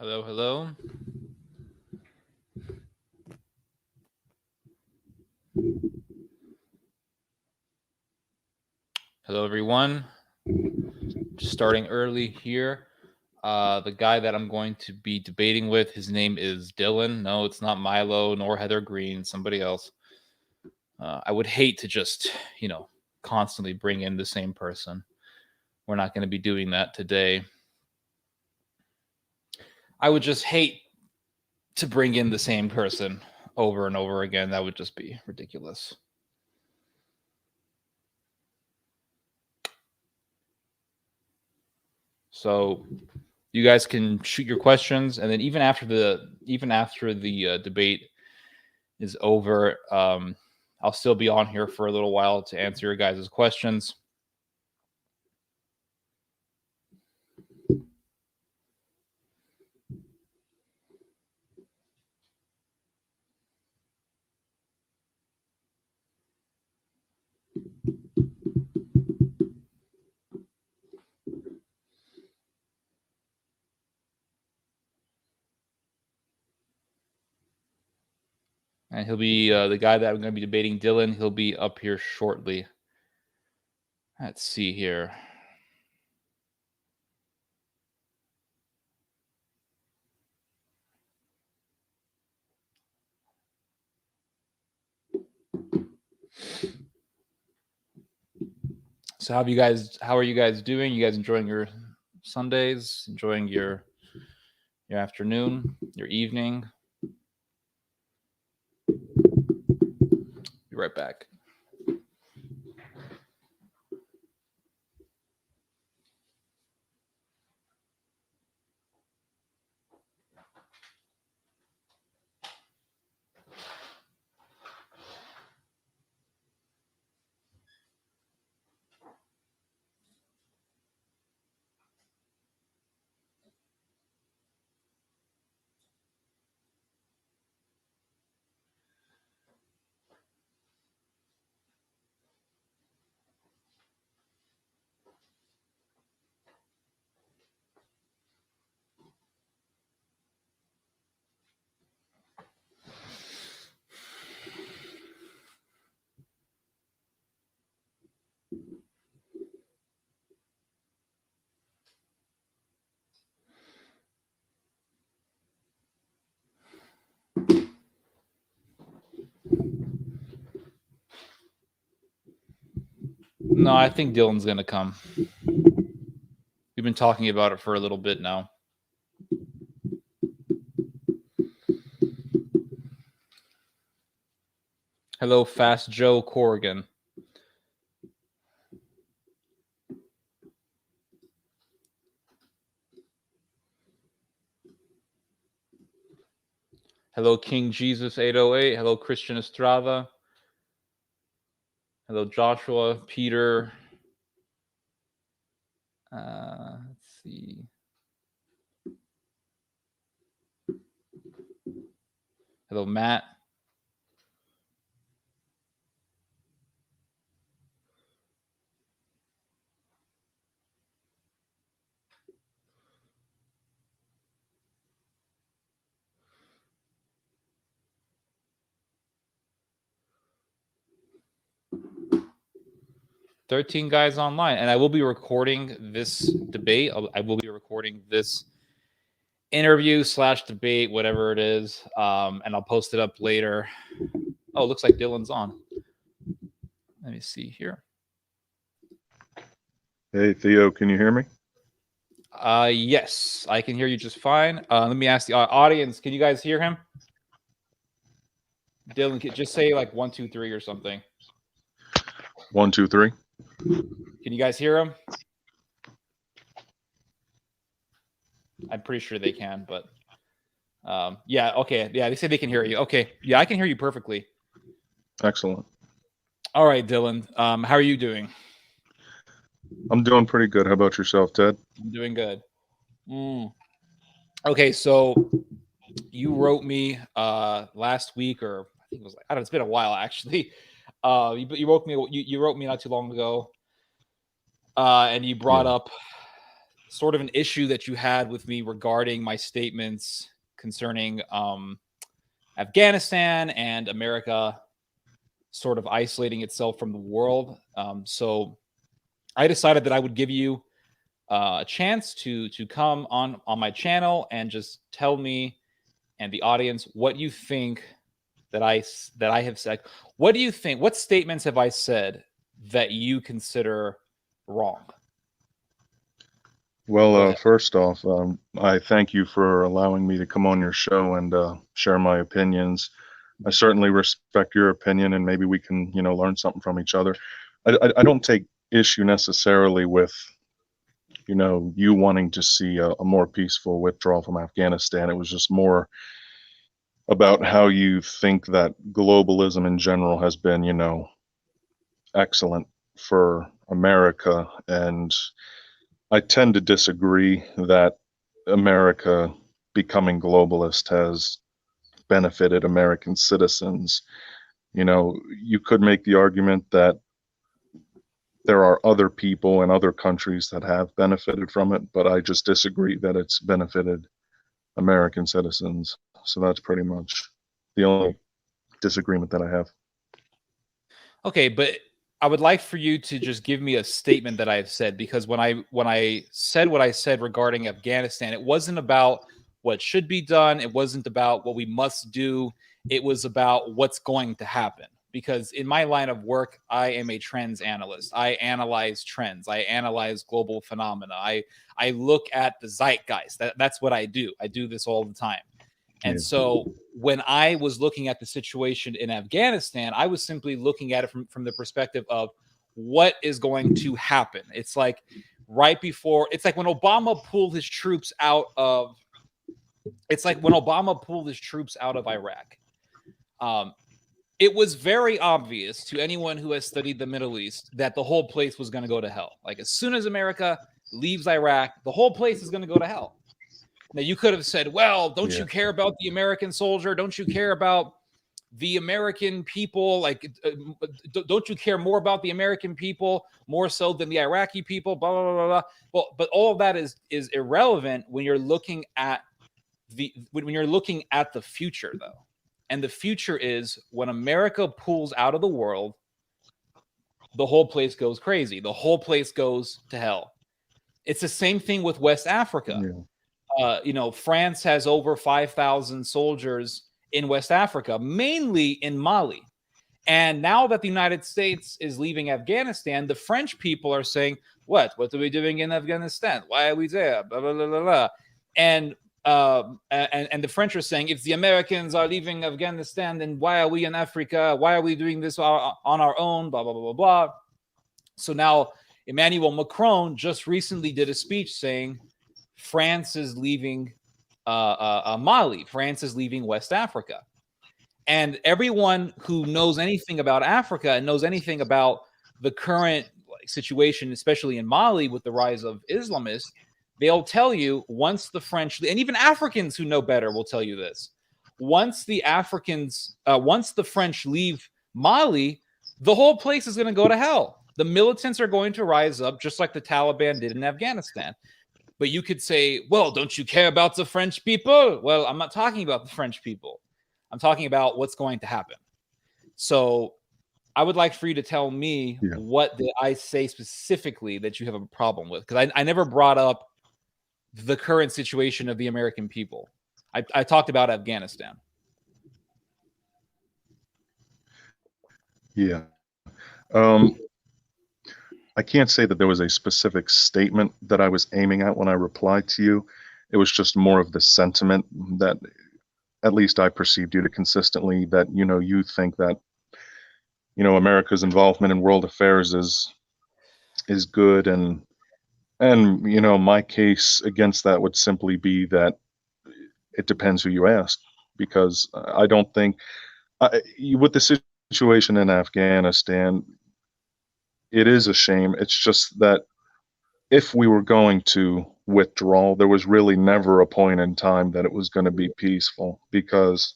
Hello, hello. Hello, everyone. Just starting early here. The guy that I'm going to be debating with, his name is Dylan. No, it's not Milo nor Heather Green, somebody else. I would hate to just, constantly bring in the same person. We're not going to be doing that today. I would just hate to bring in the same person over and over again. That would just be ridiculous. So you guys can shoot your questions, and then even after the debate is over, I'll still be on here for a little while to answer your guys' questions. And he'll be the guy that I'm going to be debating, Dylan. He'll be up here shortly. Let's see here. So how are you guys doing? You guys enjoying your Sundays? Enjoying your afternoon, your evening? Be right back. No, I think Dylan's going to come. We've been talking about it for a little bit now. Hello, Fast Joe Corrigan. Hello, King Jesus 808. Hello, Christian Estrada. Hello, Joshua, Peter. Let's see. Hello, Matt. "13 guys online," and I will be recording this debate. I will be recording this interview / debate, whatever it is, and I'll post it up later. Oh, it looks like Dylan's on. Let me see here. Hey, Theo, can you hear me? Yes, I can hear you just fine. Let me ask the audience, can you guys hear him? Dylan, just say like 1, 2, 3 or something. 1, 2, 3. Can you guys hear him? I'm pretty sure they can, but yeah, okay. Yeah, they say they can hear you. Okay. Yeah, I can hear you perfectly. Excellent. All right, Dylan. How are you doing? I'm doing pretty good. How about yourself, Ted? I'm doing good. Okay, so you wrote me last week, or I think it was I don't know, it's been a while actually. You wrote me not too long ago. And you brought up sort of an issue that you had with me regarding my statements concerning Afghanistan and America sort of isolating itself from the world. So I decided that I would give you a chance to come on my channel and just tell me and the audience what you think that I have said. What do you think? What statements have I said that you consider wrong? Well, first off, I thank you for allowing me to come on your show and share my opinions. I certainly respect your opinion, and maybe we can, learn something from each other. I don't take issue necessarily with, you wanting to see a more peaceful withdrawal from Afghanistan. It was just more about how you think that globalism in general has been, excellent for America. And I tend to disagree that America becoming globalist has benefited American citizens. You could make the argument that there are other people in other countries that have benefited from it, but I just disagree that it's benefited American citizens. So that's pretty much the only disagreement that I have. Okay, but I would like for you to just give me a statement that I've said, because when I said what I said regarding Afghanistan, it wasn't about what should be done. It wasn't about what we must do. It was about what's going to happen. Because in my line of work, I am a trends analyst. I analyze trends. I analyze global phenomena. I look at the zeitgeist. That's what I do. I do this all the time. And so when I was looking at the situation in Afghanistan, I was simply looking at it from the perspective of what is going to happen. It's like right before, it's like when Obama pulled his troops out of, Iraq. It was very obvious to anyone who has studied the Middle East that the whole place was going to go to hell. Like as soon as America leaves Iraq, the whole place is going to go to hell. Now, you could have said, well, don't you care about the American soldier? Don't you care about the American people? Like, don't you care more about the American people more so than the Iraqi people? Blah, blah, blah, blah. Well, but all of that is irrelevant when you're looking at the future, though. And the future is when America pulls out of the world, the whole place goes crazy. The whole place goes to hell. It's the same thing with West Africa. France has over 5,000 soldiers in West Africa, mainly in Mali. And now that the United States is leaving Afghanistan, the French people are saying, what are we doing in Afghanistan? Why are we there? Blah, blah, blah, blah, blah. And the French are saying, if the Americans are leaving Afghanistan, then why are we in Africa? Why are we doing this on our own? Blah, blah, blah, blah, blah. So now Emmanuel Macron just recently did a speech saying, France is leaving Mali. France is leaving West Africa. And everyone who knows anything about Africa and knows anything about the current situation, especially in Mali with the rise of Islamists, they'll tell you once the French, and even Africans who know better will tell you this, once the French leave Mali, the whole place is going to go to hell. The militants are going to rise up just like the Taliban did in Afghanistan. But you could say, well, don't you care about the French people? Well, I'm not talking about the French people. I'm talking about what's going to happen. So I would like for you to tell me what did I say specifically that you have a problem with? Because I never brought up the current situation of the American people. I talked about Afghanistan. Yeah. I can't say that there was a specific statement that I was aiming at when I replied to you. It was just more of the sentiment that at least I perceived you to consistently, that, you think that, America's involvement in world affairs is good. And my case against that would simply be that it depends who you ask, because I don't think with the situation in Afghanistan, it is a shame. It's just that if we were going to withdraw, there was really never a point in time that it was going to be peaceful, because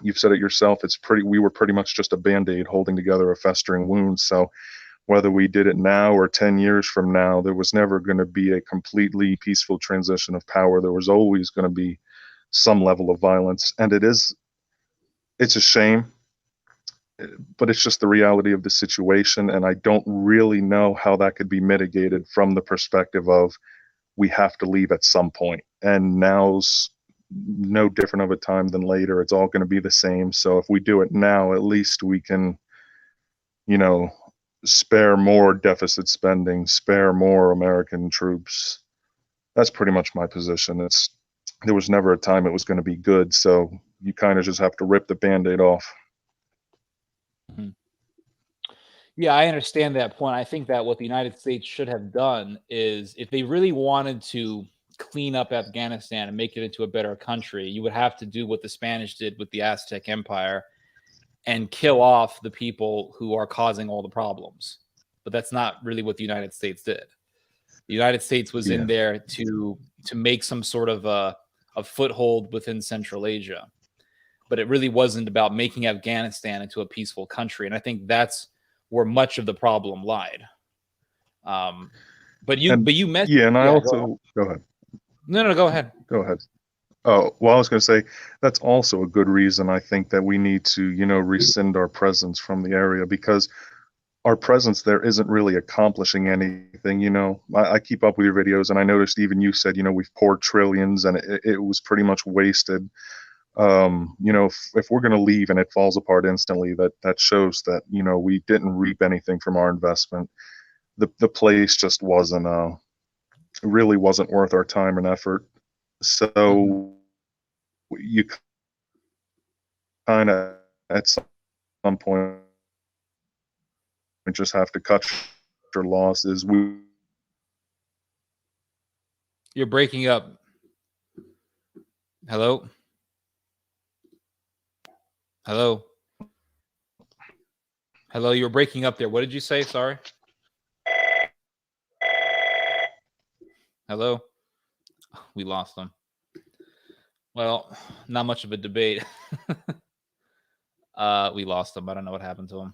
you've said it yourself, we were pretty much just a Band-Aid holding together a festering wound. So whether we did it now or 10 years from now, there was never going to be a completely peaceful transition of power. There was always going to be some level of violence. And it's a shame, but it's just the reality of the situation. And I don't really know how that could be mitigated from the perspective of we have to leave at some point. And now's no different of a time than later. It's all going to be the same. So if we do it now, at least we can, you know, spare more deficit spending, spare more American troops. That's pretty much my position. There was never a time it was going to be good, so you kind of just have to rip the Band-Aid off. Mhm. Yeah, I understand that point. I think that what the United States should have done is if they really wanted to clean up Afghanistan and make it into a better country, you would have to do what the Spanish did with the Aztec Empire and kill off the people who are causing all the problems. But that's not really what the United States did. The United States was in there to make some sort of a foothold within Central Asia. But it really wasn't about making Afghanistan into a peaceful country. And I think that's where much of the problem lied. But you mentioned, yeah, and I also go ahead. No, go ahead. Go ahead. Oh, well, I was going to say that's also a good reason I think that we need to, rescind our presence from the area, because our presence there isn't really accomplishing anything. I keep up with your videos, and I noticed even you said, we've poured trillions and it was pretty much wasted. If we're going to leave and it falls apart instantly, that shows that, we didn't reap anything from our investment. The place just really wasn't worth our time and effort. So you kind of at some point just have to cut your losses. You're breaking up. Hello? Hello? Hello, you were breaking up there. What did you say? Sorry. Hello? We lost them. Well, not much of a debate. We lost them. I don't know what happened to them.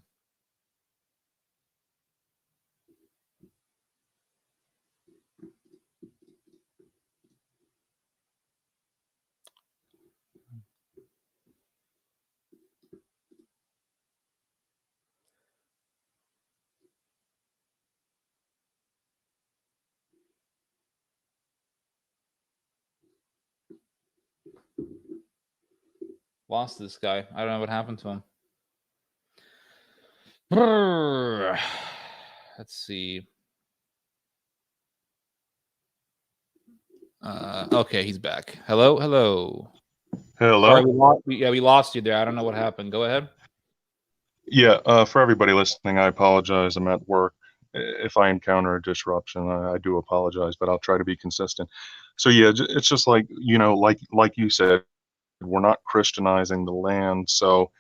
Lost this guy. I don't know what happened to him. Let's see. Okay, he's back. Hello. Sorry, we lost you there. I don't know what happened. Go ahead. Yeah, for everybody listening, I apologize. I'm at work. If I encounter a disruption, I do apologize, but I'll try to be consistent. So yeah, it's just like, like you said, we're not Christianizing the land. So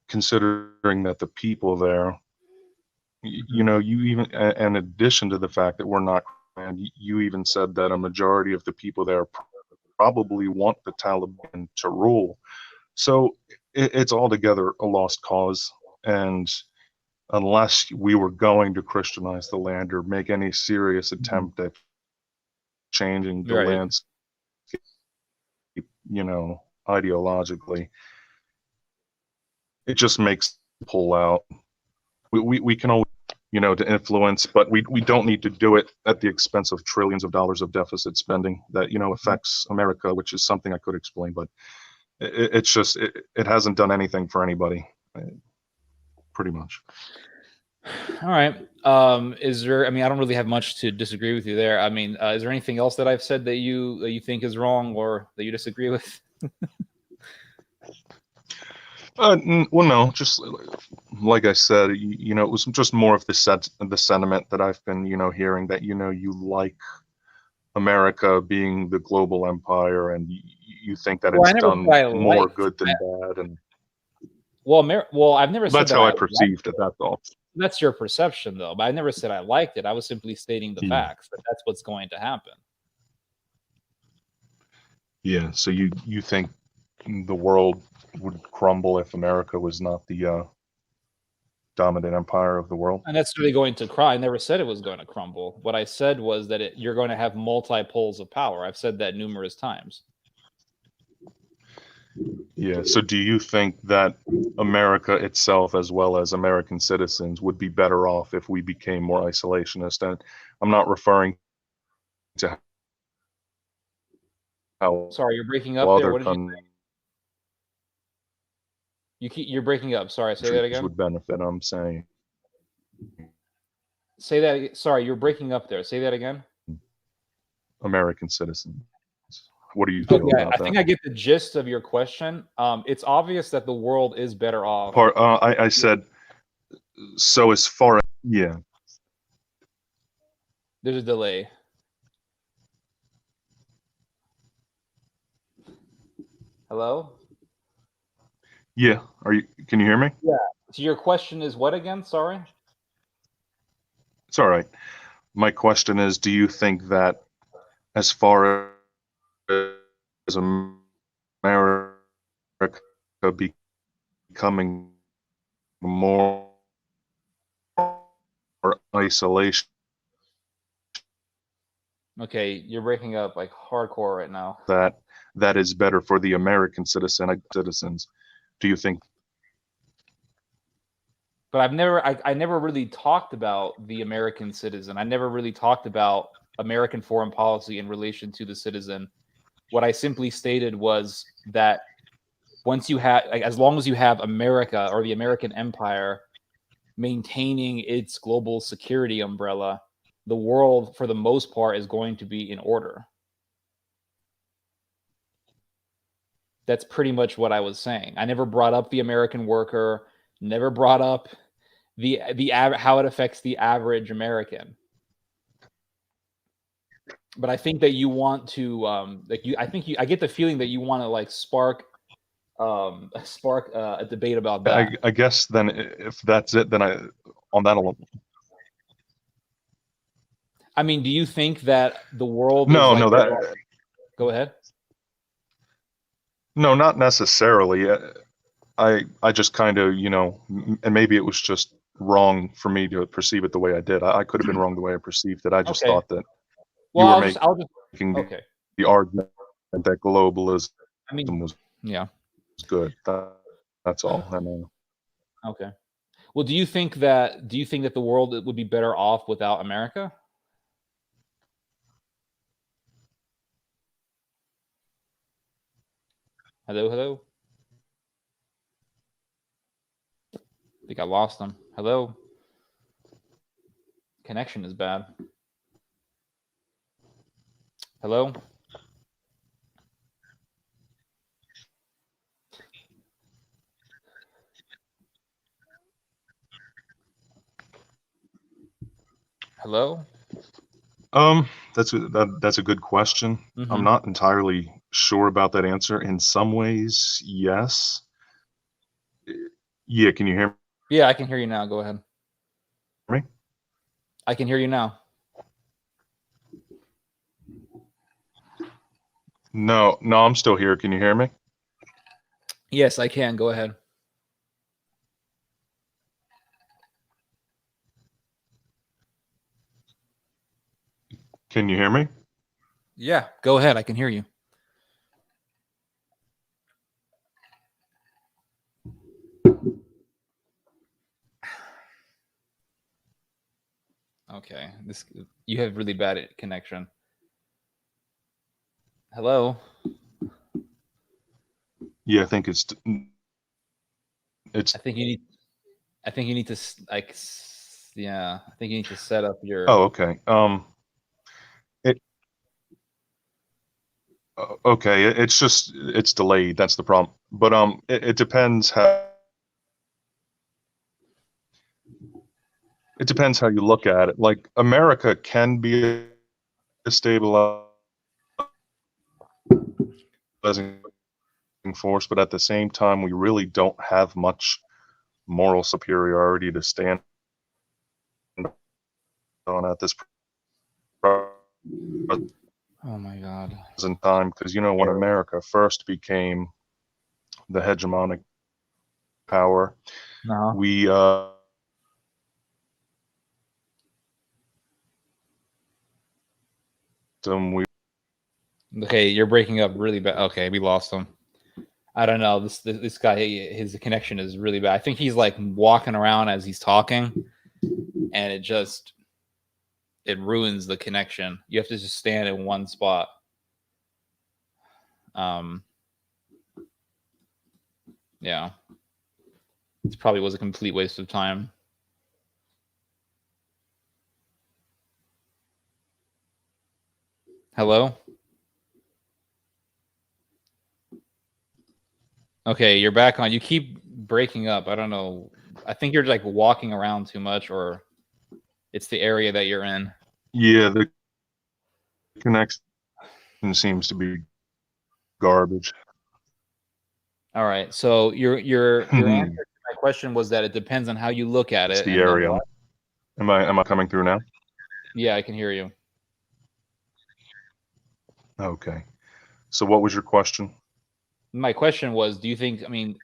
considering that the people there, you even, in addition to the fact that we're not, and you even said that a majority of the people there probably want the Taliban to rule. So it's altogether a lost cause. And unless we were going to Christianize the land or make any serious attempt at changing the landscape, ideologically, it just makes pull out. We can always, to influence, but we don't need to do it at the expense of trillions of dollars of deficit spending that, affects America, which is something I could explain, but it's just, it hasn't done anything for anybody, pretty much. All right. Is there? I mean, I don't really have much to disagree with you there. I mean, is there anything else that I've said that you think is wrong or that you disagree with? Well, no, just like I said, it was just more of the sentiment that I've been, hearing, that, you like America being the global empire, and you think that it's done more good than bad. And well, I've never said that's how I perceived it. That's all. That's your perception, though. But I never said I liked it. I was simply stating the facts, that that's what's going to happen. Yeah. So you think the world would crumble if America was not the dominant empire of the world. And that's really going to cry. I never said it was going to crumble. What I said was that you're going to have multi-poles of power. I've said that numerous times. Yeah. So do you think that America itself, as well as American citizens, would be better off if we became more isolationist? And I'm not referring to how Sorry, you're breaking up there. other What did you countries say? You're breaking up. Sorry, say that again. would benefit. I'm saying Say that. Sorry, you're breaking up there. Say that again. American citizens. What do you feel Okay, about I that? think I get the gist of your question. It's obvious that the world is better off. I said, so as far as, yeah. There's a delay. Hello? Yeah. Can you hear me? Yeah. So your question is what again? Sorry. It's all right. My question is, do you think that as far as America becoming more isolation, Okay, you're breaking up like hardcore right now. that is better for the American citizens? Do you think? But I never really talked about the American citizen. I never really talked about American foreign policy in relation to the citizen. What I simply stated was that once you have, like, as long as you have America or the American empire maintaining its global security umbrella, the world, for the most part, is going to be in order. That's pretty much what I was saying. I never brought up the American worker, never brought up the how it affects the average American. But I think that you want to I get the feeling that you want to like spark a debate about that. I guess then if that's it, then on that alone. I mean, do you think that the world is No, like no, better off? Go ahead. no, not necessarily. I just kind of, and maybe it was just wrong for me to perceive it the way I did. I could have been wrong the way I perceived it. I just Okay. thought that Well, you were I'll just making okay. the argument that globalism I mean, was yeah. good. That's all. Okay. Well, do you think that the world would be better off without America? Hello, hello. I think I lost them. Hello. Connection is bad. Hello. Hello. That's a good question. Mm-hmm. I'm not entirely sure about that answer. In some ways, yes. Yeah, can you hear Yeah, I can hear you now. Go ahead. me? I can hear you now. No, I'm still here. Can you hear me? Yes, I can. Go ahead. Can you hear me? Yeah, go ahead. I can hear you. Okay. You have really bad connection. Hello. Yeah, I think it's I think you need to like yeah, I think you need to set up your Oh, okay. It okay. It's delayed. That's the problem. But it depends how you look at it. Like America can be a stabilizing force, but at the same time, we really don't have much moral superiority to stand on at this Oh my god. present time. Because when America first became the hegemonic power, No. we him. Okay, you're breaking up really bad. Okay, we lost him. I don't know. This guy, his connection is really bad. I think he's like walking around as he's talking, and it ruins the connection. You have to just stand in one spot. Yeah, it probably was a complete waste of time. Hello? Okay, you're back on. You keep breaking up. I don't know. I think you're like walking around too much, or it's the area that you're in. Yeah, the connection seems to be garbage. All right. So your answer to my question was that it depends on how you look at It's it, the and then area. what? Am I coming through now? Yeah, I can hear you. Okay. So what was your question? My question was, do you think? I mean,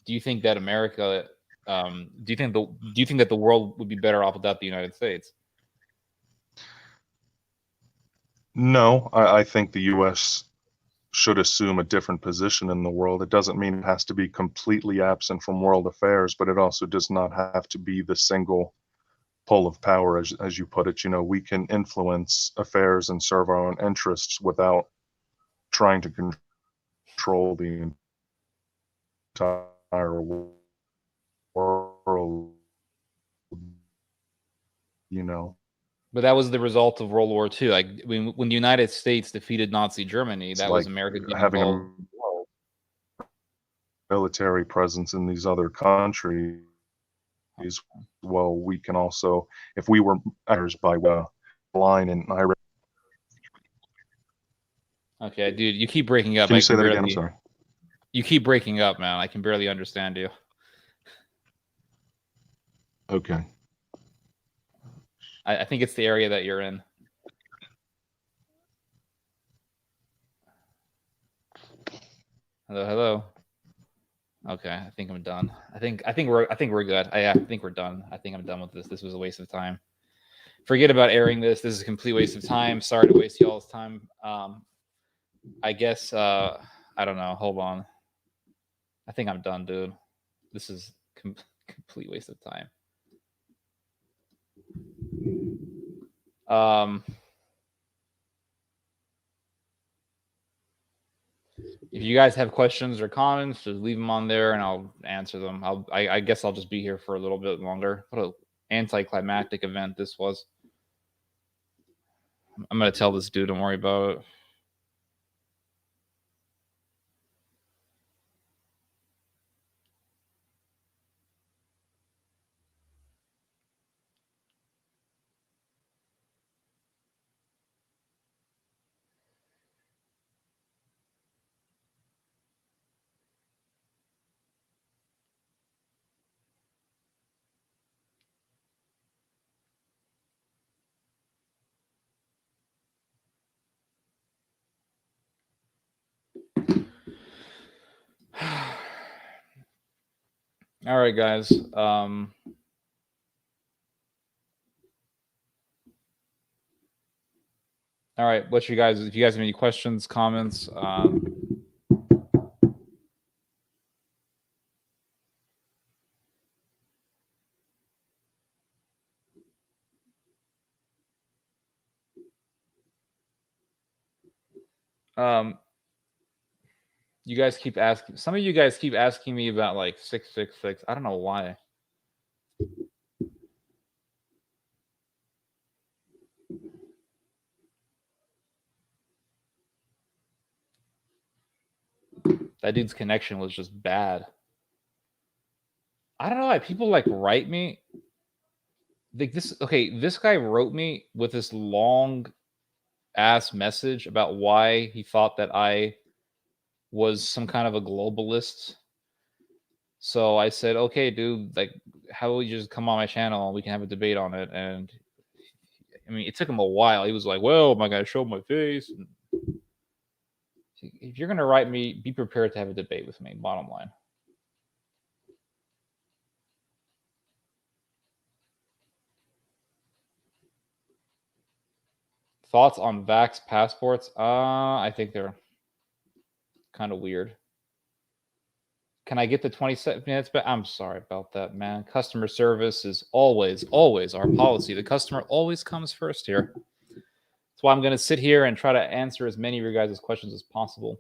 do you think that America? Do you think that the world would be better off without the United States? No, I think the U.S. should assume a different position in the world. It doesn't mean it has to be completely absent from world affairs, but it also does not have to be the single pole of power, as you put it. You know, we can influence affairs and serve our own interests without trying to control the entire world, you know. But that was the result of World War II. Like when the United States defeated Nazi Germany, It's that was like America getting having involved. a military presence in these other countries. Well, we can also, if we were actors by line and I. Okay, dude, you keep breaking up. Can you I say can that again? I'm barely. sorry. You keep breaking up, man. I can barely understand you. Okay. I think it's the area that you're in. Hello, hello. Okay, I think I'm done. I think we're good. I think we're done. I think I'm done with this. This was a waste of time. Forget about airing this. This is a complete waste of time. Sorry to waste y'all's time. I guess I don't know. Hold on. I think I'm done, dude. This is complete waste of time. If you guys have questions or comments, just leave them on there and I'll answer them. I guess I'll just be here for a little bit longer. What an anticlimactic event this was. I'm gonna tell this dude, don't worry about it. All right, guys. All right, what you guys? If you guys have any questions, comments, you guys keep asking. Some of you guys keep asking me about like 666. I don't know why. That dude's connection was just bad. I don't know why people like write me. Like this. Okay, this guy wrote me with this long ass message about why he thought that I was some kind of a globalist. So I said, okay, dude, like, how will you just come on my channel and we can have a debate on it? And I mean, it took him a while. He was like, well, am I going to show my face? And if you're going to write me, be prepared to have a debate with me, bottom line. Thoughts on Vax passports? I think they're kind of weird. Can I get the 27 minutes? But I'm sorry about that, man. Customer service is always our policy. The customer always comes first here. That's why I'm going to sit here and try to answer as many of your guys' questions as possible.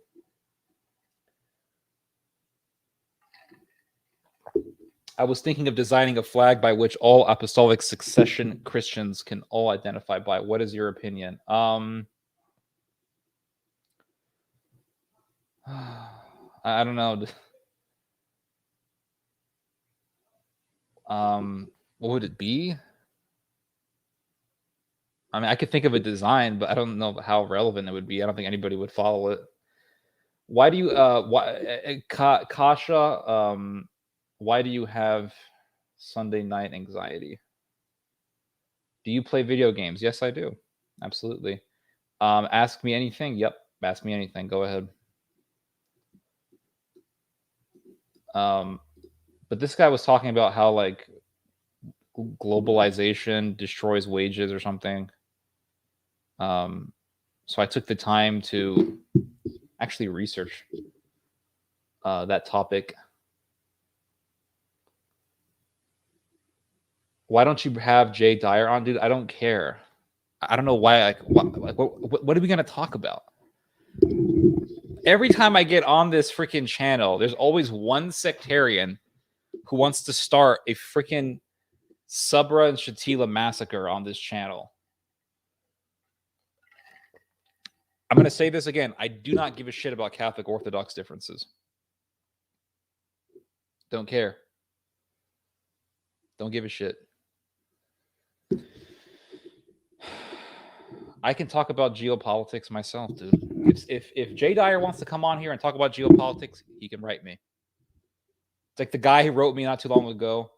I was thinking of designing a flag by which all apostolic succession Christians can all identify by. What is your opinion? I don't know. What would it be? I mean, I could think of a design, but I don't know how relevant it would be. I don't think anybody would follow it. Why do you, Kasha, why do you have Sunday night anxiety? Do you play video games? Yes, I do. Absolutely. Ask me anything. Yep. Ask me anything. Go ahead. But this guy was talking about how like globalization destroys wages or something. So I took the time to actually research that topic. Why don't you have Jay Dyer on, dude? I don't care. I don't know why. What are we gonna talk about? Every time I get on this freaking channel, there's always one sectarian who wants to start a freaking Sabra and Shatila massacre on this channel. I'm going to say this again. I do not give a shit about Catholic Orthodox differences. Don't care. Don't give a shit. I can talk about geopolitics myself, dude. If Jay Dyer wants to come on here and talk about geopolitics, he can write me. It's like the guy who wrote me not too long ago,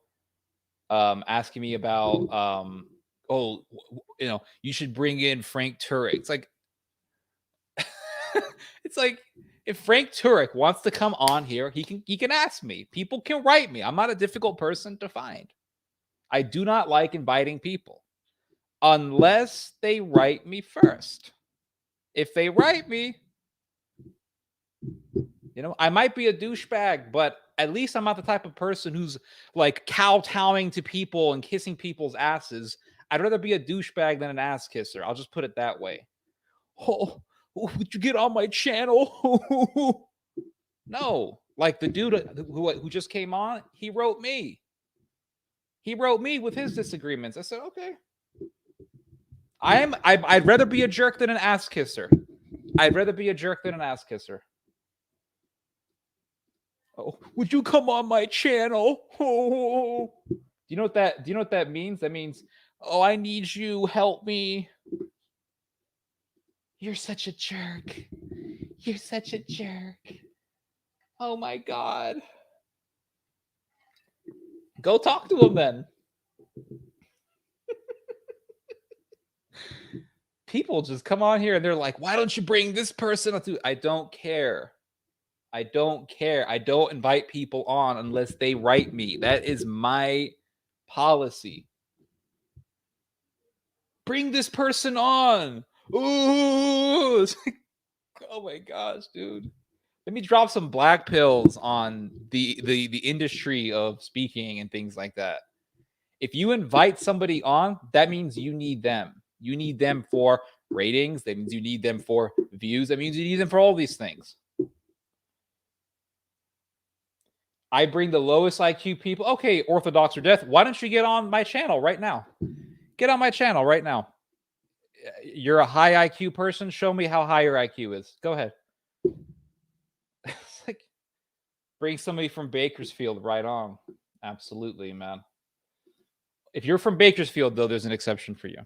asking me about, you should bring in Frank Turek. It's like, if Frank Turek wants to come on here, he can ask me. People can write me. I'm not a difficult person to find. I do not like inviting people unless they write me first. If they write me, I might be a douchebag, but at least I'm not the type of person who's like kowtowing to people and kissing people's asses. I'd rather be a douchebag than an ass kisser. I'll just put it that way. Oh, would you get on my channel? No, like the dude who just came on, he wrote me. He wrote me with his disagreements. I said, okay. I'd rather be a jerk than an ass kisser. I'd rather be a jerk than an ass kisser. Oh, would you come on my channel? Oh. Do you know what that means? That means, oh, I need you, help me. You're such a jerk. You're such a jerk. Oh my God. Go talk to him then. People just come on here and they're like, why don't you bring this person on? I don't care. I don't care. I don't invite people on unless they write me. That is my policy. Bring this person on. Ooh. It's like, oh my gosh, dude. Let me drop some black pills on the industry of speaking and things like that. If you invite somebody on, that means you need them. You need them for ratings. That means you need them for views. That means you need them for all these things. I bring the lowest IQ people. Okay, Orthodox or Death. Why don't you get on my channel right now? Get on my channel right now. You're a high IQ person. Show me how high your IQ is. Go ahead. It's like, bring somebody from Bakersfield right on. Absolutely, man. If you're from Bakersfield, though, there's an exception for you.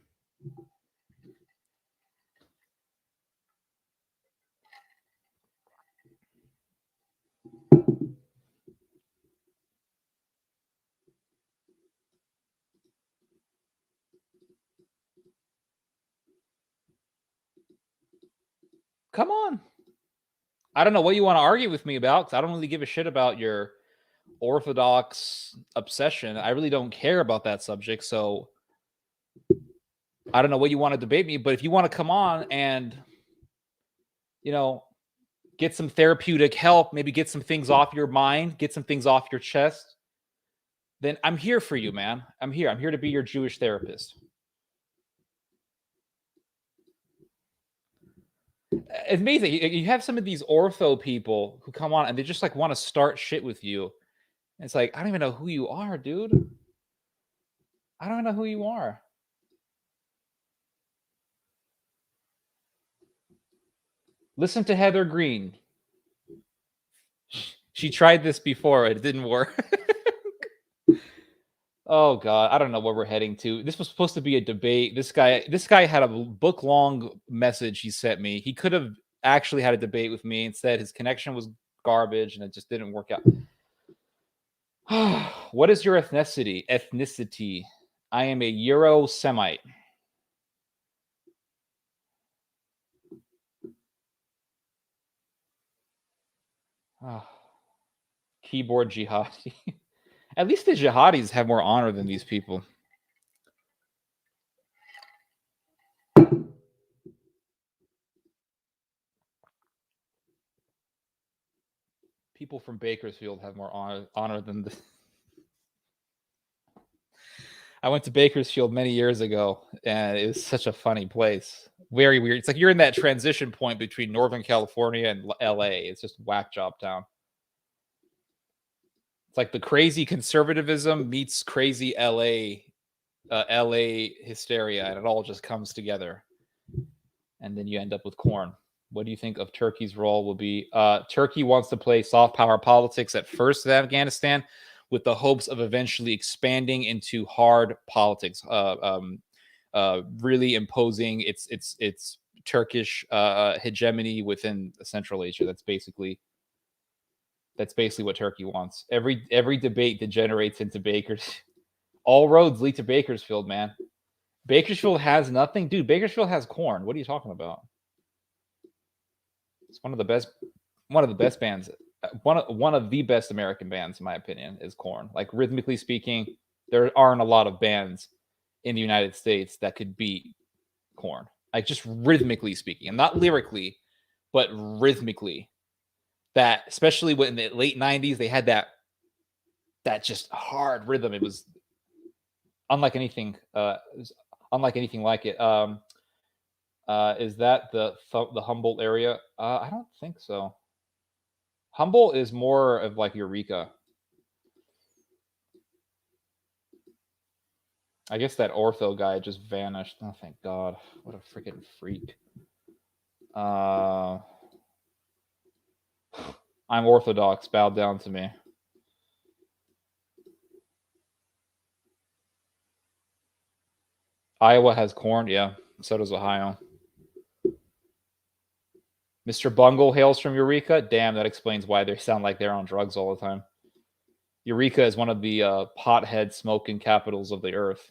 Come on. I don't know what you want to argue with me about, because I don't really give a shit about your Orthodox obsession. I really don't care about that subject. So I don't know what you want to debate me, but if you want to come on and, get some therapeutic help, maybe get some things off your mind, get some things off your chest, then I'm here for you, man. I'm here. I'm here to be your Jewish therapist. It's amazing. You have some of these ortho people who come on and they just like want to start shit with you. And it's like, I don't even know who you are, dude. I don't know who you are. Listen to Heather Green. She tried this before. It didn't work. Oh God, I don't know where we're heading to. This was supposed to be a debate. This guy had a book-long message he sent me. He could have actually had a debate with me. Instead, his connection was garbage and it just didn't work out. What is your ethnicity? Ethnicity. I am a Euro-Semite. Keyboard jihadi. At least the jihadis have more honor than these people. People from Bakersfield have more honor than the. I went to Bakersfield many years ago, and it was such a funny place. Very weird. It's like you're in that transition point between Northern California and LA. It's just whack job town. It's like the crazy conservatism meets crazy LA hysteria, and it all just comes together. And then you end up with corn. What do you think of Turkey's role will be? Turkey wants to play soft power politics at first in Afghanistan, with the hopes of eventually expanding into hard politics, really imposing its Turkish hegemony within Central Asia. That's basically what Turkey wants. Every debate degenerates into Bakers. All roads lead to Bakersfield, man. Bakersfield has nothing, dude. Bakersfield has corn. What are you talking about? It's one of the best bands. One of the best American bands, in my opinion, is Korn. Like rhythmically speaking, there aren't a lot of bands in the United States that could beat Korn. Like just rhythmically speaking, and not lyrically, but rhythmically. That especially when in the late '90s, they had that just hard rhythm. It was unlike anything. Unlike anything like it. Is that the Humboldt area? I don't think so. Humboldt is more of like Eureka. I guess that ortho guy just vanished. Oh, thank God. What a freaking freak. I'm Orthodox. Bow down to me. Iowa has corn. Yeah, so does Ohio. Mr. Bungle hails from Eureka. Damn, that explains why they sound like they're on drugs all the time. Eureka is one of the pothead smoking capitals of the earth.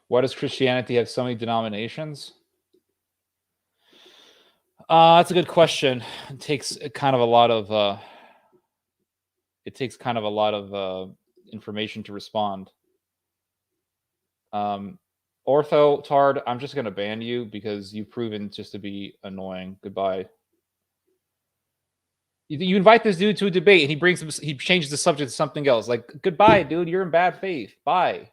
Why does Christianity have so many denominations? That's a good question. It takes kind of a lot of information to respond. Ortho Tard, I'm just gonna ban you because you've proven just to be annoying. Goodbye. You invite this dude to a debate and he changes the subject to something else. Like, goodbye, dude. You're in bad faith. Bye.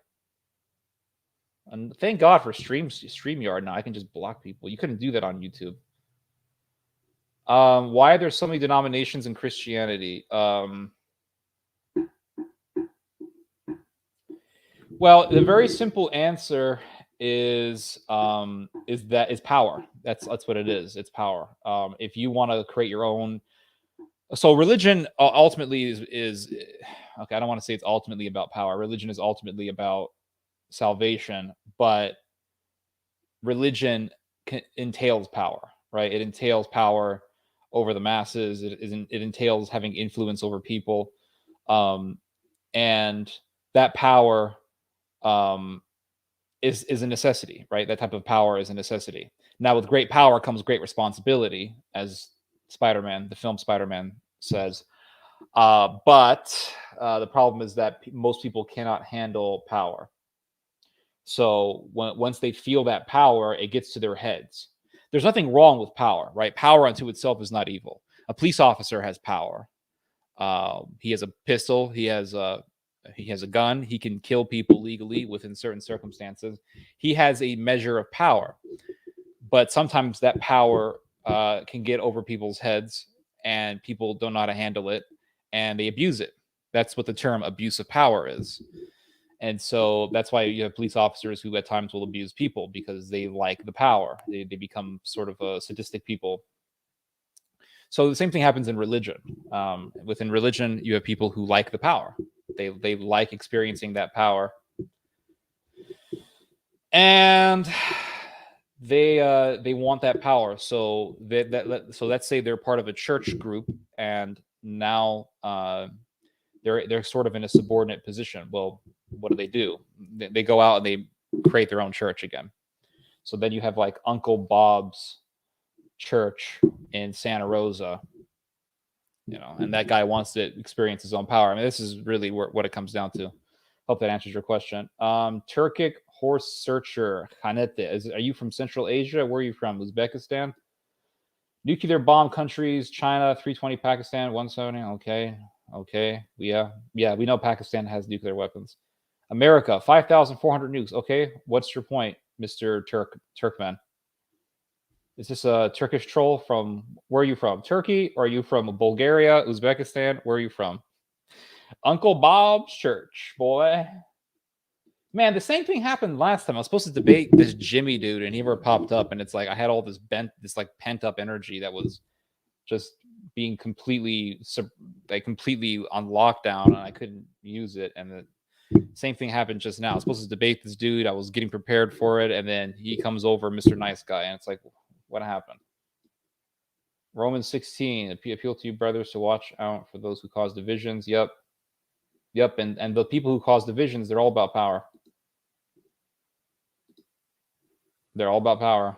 And thank God for StreamYard. Now I can just block people. You couldn't do that on YouTube. Why are there so many denominations in Christianity? Well, the very simple answer is power. That's what it is. It's power. If you want to create your own, so religion ultimately is okay. I don't want to say it's ultimately about power. Religion is ultimately about salvation, but religion entails power, right? It entails power over the masses. It entails having influence over people, and that power is a necessity, right? That type of power is a necessity. Now, with great power comes great responsibility, as Spider-Man, the film Spider-Man says. But the problem is that most people cannot handle power. So once they feel that power, it gets to their heads. There's nothing wrong with power, right? Power unto itself is not evil. A police officer has power. He has a pistol. He has a gun. He can kill people legally within certain circumstances. He has a measure of power, but sometimes that power can get over people's heads, and people don't know how to handle it, and they abuse it. That's what the term abuse of power is. And so that's why you have police officers who at times will abuse people because they like the power. They become sort of sadistic people. So the same thing happens in religion. Within religion, you have people who like the power. They like experiencing that power, and they want that power. So so let's say they're part of a church group, and now they're sort of in a subordinate position. Well, what do? They go out and they create their own church again. So then you have like Uncle Bob's church in Santa Rosa, and that guy wants to experience his own power. I mean, this is really what it comes down to. Hope that answers your question. Turkic horse searcher Hanete, are you from Central Asia? Where are you from? Uzbekistan? Nuclear bomb countries: China 320, Pakistan 170. Okay, yeah, we know Pakistan has nuclear weapons. America 5,400 nukes. Okay, what's your point, Mr. Turkman? Is this a Turkish troll? From where are you from? Turkey? Or are you from Bulgaria, Uzbekistan? Where are you from? Uncle Bob's church, boy. Man, the same thing happened last time. I was supposed to debate this Jimmy dude, and he never popped up. And it's like I had all this like pent up energy that was just being completely on lockdown, and I couldn't use it. And the same thing happened just now. I was supposed to debate this dude. I was getting prepared for it, and then he comes over, Mr. Nice Guy, and it's like, what happened? Romans 16, appeal to you, brothers, to watch out for those who cause divisions. Yep. And the people who cause divisions, they're all about power. They're all about power.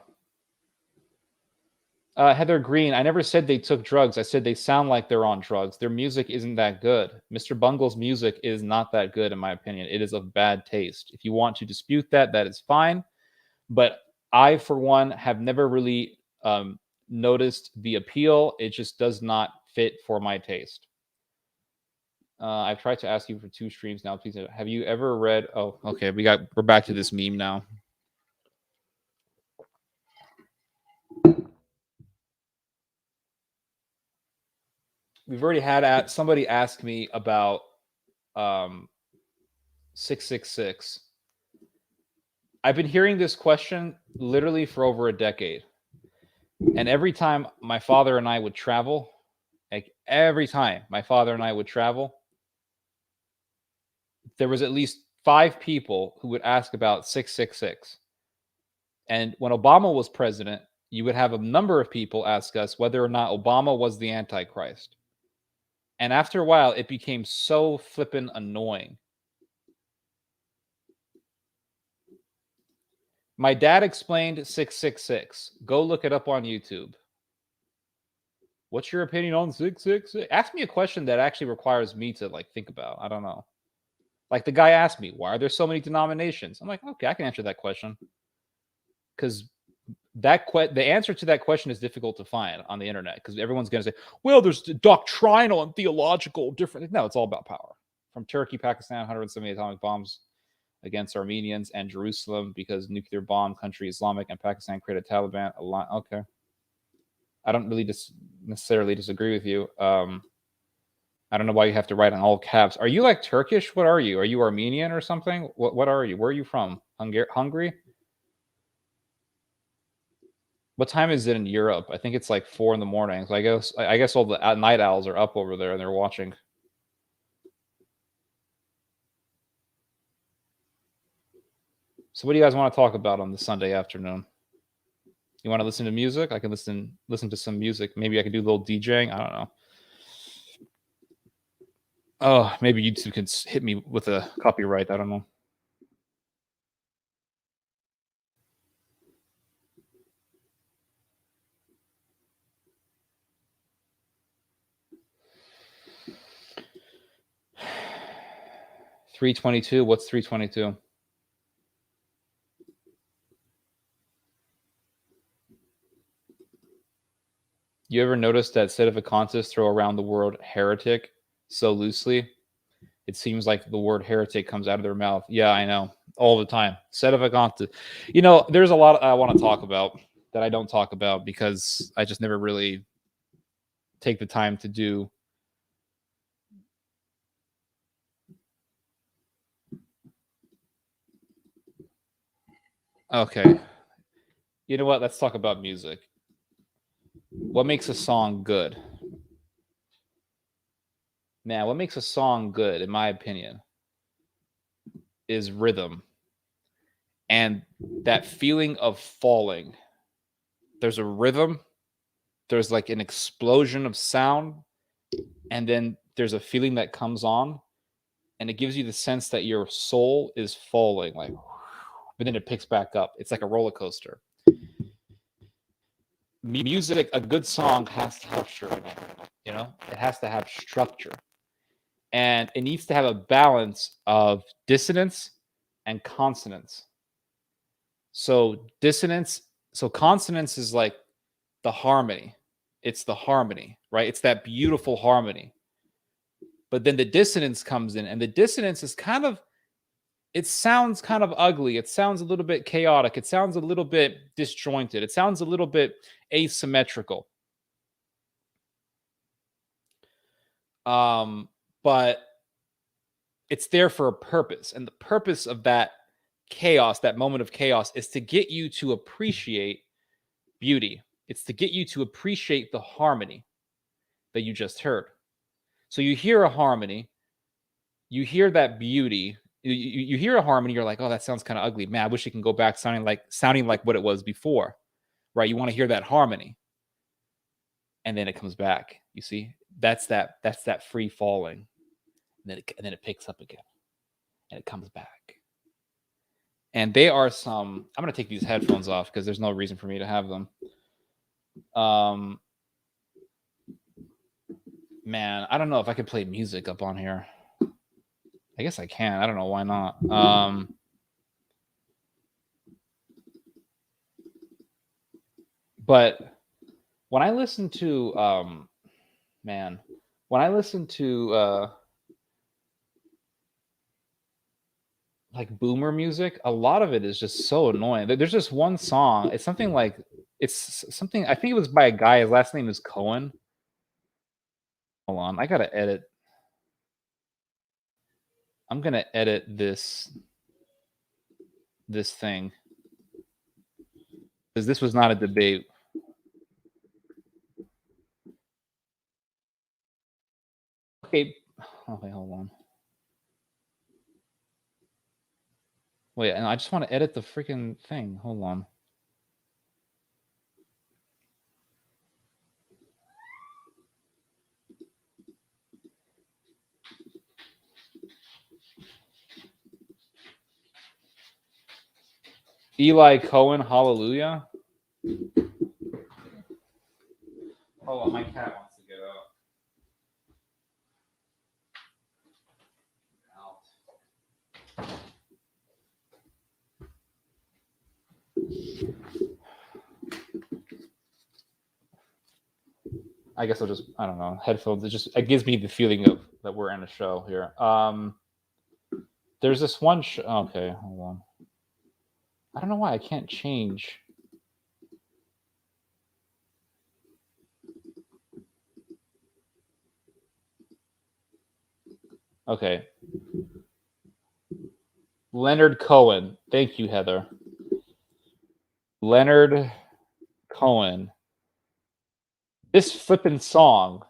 Heather Green, I never said they took drugs. I said they sound like they're on drugs. Their music isn't that good. Mr. Bungle's music is not that good, in my opinion. It is of bad taste. If you want to dispute that, that is fine. But I, for one, have never really noticed the appeal. It just does not fit for my taste. I've tried to ask you for 2 streams now. Please, have you ever read? Oh, okay. We're back to this meme now. We've already had somebody ask me about 666. I've been hearing this question literally for over a decade. And every time my father and I would travel, there was at least 5 people who would ask about 666. And when Obama was president, you would have a number of people ask us whether or not Obama was the Antichrist. And after a while, it became so flippin' annoying. My dad explained 666. Go look it up on YouTube. What's your opinion on 666? Ask me a question that actually requires me to think about. I don't know. Like the guy asked me, why are there so many denominations? I'm like, okay, I can answer that question. Because the answer to that question is difficult to find on the internet, because everyone's going to say, well, there's doctrinal and theological different. No, it's all about power. From Turkey, Pakistan, 170 atomic bombs against Armenians and Jerusalem because nuclear bomb country Islamic, and Pakistan created Taliban. Okay. I don't really necessarily disagree with you. I don't know why you have to write in all caps. Are you like Turkish? What are you? Are you Armenian or something? What are you? Where are you from? Hungary? What time is it in Europe? I think it's like 4 in the morning. So I guess all the night owls are up over there and they're watching. So what do you guys want to talk about on the Sunday afternoon? You want to listen to music? I can listen to some music. Maybe I could do a little DJing. I don't know. Oh, maybe YouTube can hit me with a copyright. I don't know. 322. What's 322? You ever notice that sedevacantists throw around the word heretic so loosely? It seems like the word heretic comes out of their mouth. Yeah, I know. All the time. Sedevacantist. You know, there's a lot I want to talk about that I don't talk about because I just never really take the time to do. Okay. You know what? Let's talk about music. What makes a song good? Man, what makes a song good, in my opinion, is rhythm and that feeling of falling. There's a rhythm, there's like an explosion of sound, and then there's a feeling that comes on, and it gives you the sense that your soul is falling, like, but then it picks back up. It's like a roller coaster. Music, a good song has to have structure, you know, it has to have structure. And it needs to have a balance of dissonance and consonance. So dissonance, so consonance is like the harmony. It's the harmony, right? It's that beautiful harmony. But then the dissonance comes in, and the dissonance is kind of, it sounds kind of ugly. It sounds a little bit chaotic. It sounds a little bit disjointed. It sounds a little bit asymmetrical. But it's there for a purpose. And the purpose of that chaos, that moment of chaos, is to get you to appreciate beauty. It's to get you to appreciate the harmony that you just heard. So you hear a harmony, you hear that beauty, you hear a harmony, you're like, oh, that sounds kind of ugly. Man, I wish it can go back sounding like what it was before. Right? You want to hear that harmony. And then it comes back. You see? That's that free falling. And then it picks up again. And it comes back. And they are some, I'm going to take these headphones off because there's no reason for me to have them. Man, I don't know if I could play music up on here. I guess I can. I don't know why not. But when I listen to when I listen to like boomer music, a lot of it is just so annoying. There's just one song. It's something I think it was by a guy. His last name is Cohen. Hold on, I gotta edit. I'm gonna edit this thing because this was not a debate. Okay, hold on. Wait, and I just want to edit the freaking thing. Hold on. Eli Cohen, Hallelujah. Hold on, my cat wants to get out. I guess I'll just, I don't know, headphones. It gives me the feeling of that we're in a show here. There's this one show. Okay, hold on. I don't know why I can't change. Okay. Leonard Cohen. Thank you, Heather. Leonard Cohen. This flippin' song.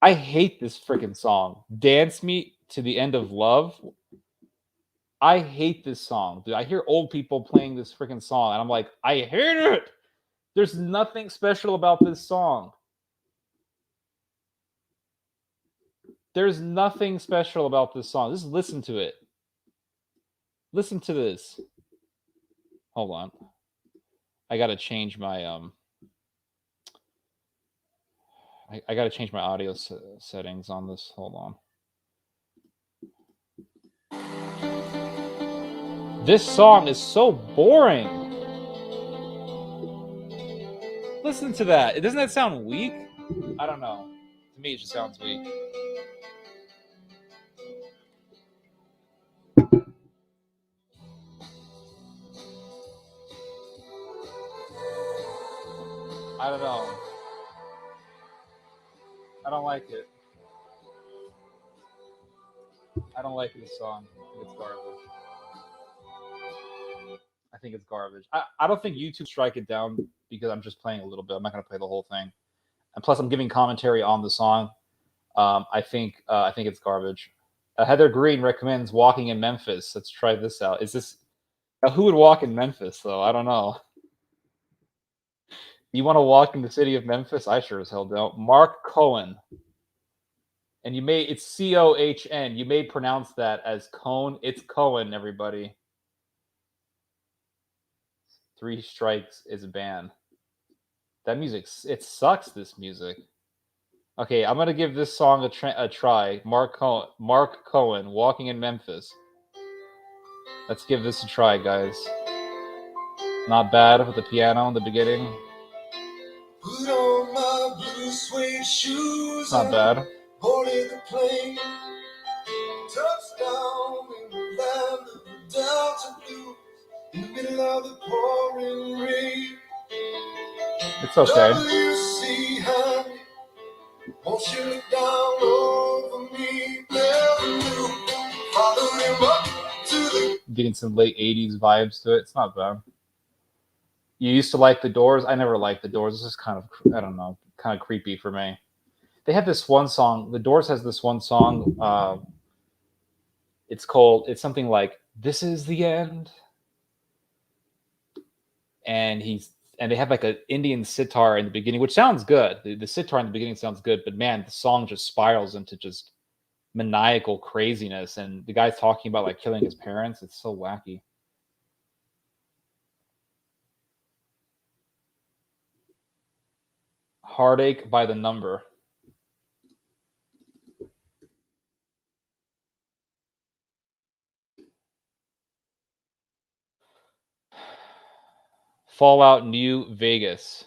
I hate this freaking song. Dance Me to the End of Love. I hate this song, dude. I hear old people playing this freaking song, and I'm like, I hate it. There's nothing special about this song. There's nothing special about this song. Just listen to it. Listen to this. Hold on. I gotta change my I gotta change my audio settings on this. Hold on. This song is so boring. Listen to that. Doesn't that sound weak? I don't know. To me, it just sounds weak. I don't know. I don't like it. I don't like this song. I think it's garbage. I think it's garbage. I don't think YouTube strike it down because I'm just playing a little bit. I'm not going to play the whole thing. And plus, I'm giving commentary on the song. I think it's garbage. Heather Green recommends walking in Memphis. Let's try this out. Is this who would walk in Memphis though? I don't know. You want to walk in the city of Memphis? I sure as hell don't. Mark Cohen. And it's Cohn. You may pronounce that as Cone. It's Cohen, everybody. 3 strikes is a ban. That music, it sucks, this music. Okay, I'm going to give this song a try. Mark Cohen, Walking in Memphis. Let's give this a try, guys. Not bad with the piano in the beginning. Put on my blue suede shoes. Not bad. Boarded the plane. Touchdown in the land of the Delta Blues. In the middle of the pouring rain. It's okay. WC, honey, won't you look down over me? Follow him up to the... Getting some late 80s vibes to it. It's not bad. You used to like the Doors? I never liked the Doors. It's just kind of, I don't know, kind of creepy for me. They have this one song. The Doors has this one song. It's something like, "This is the End." And they have like an Indian sitar in the beginning, which sounds good. The sitar in the beginning sounds good, but man, the song just spirals into just maniacal craziness. And the guy's talking about like killing his parents. It's so wacky. Heartache by the Number. Fallout New Vegas.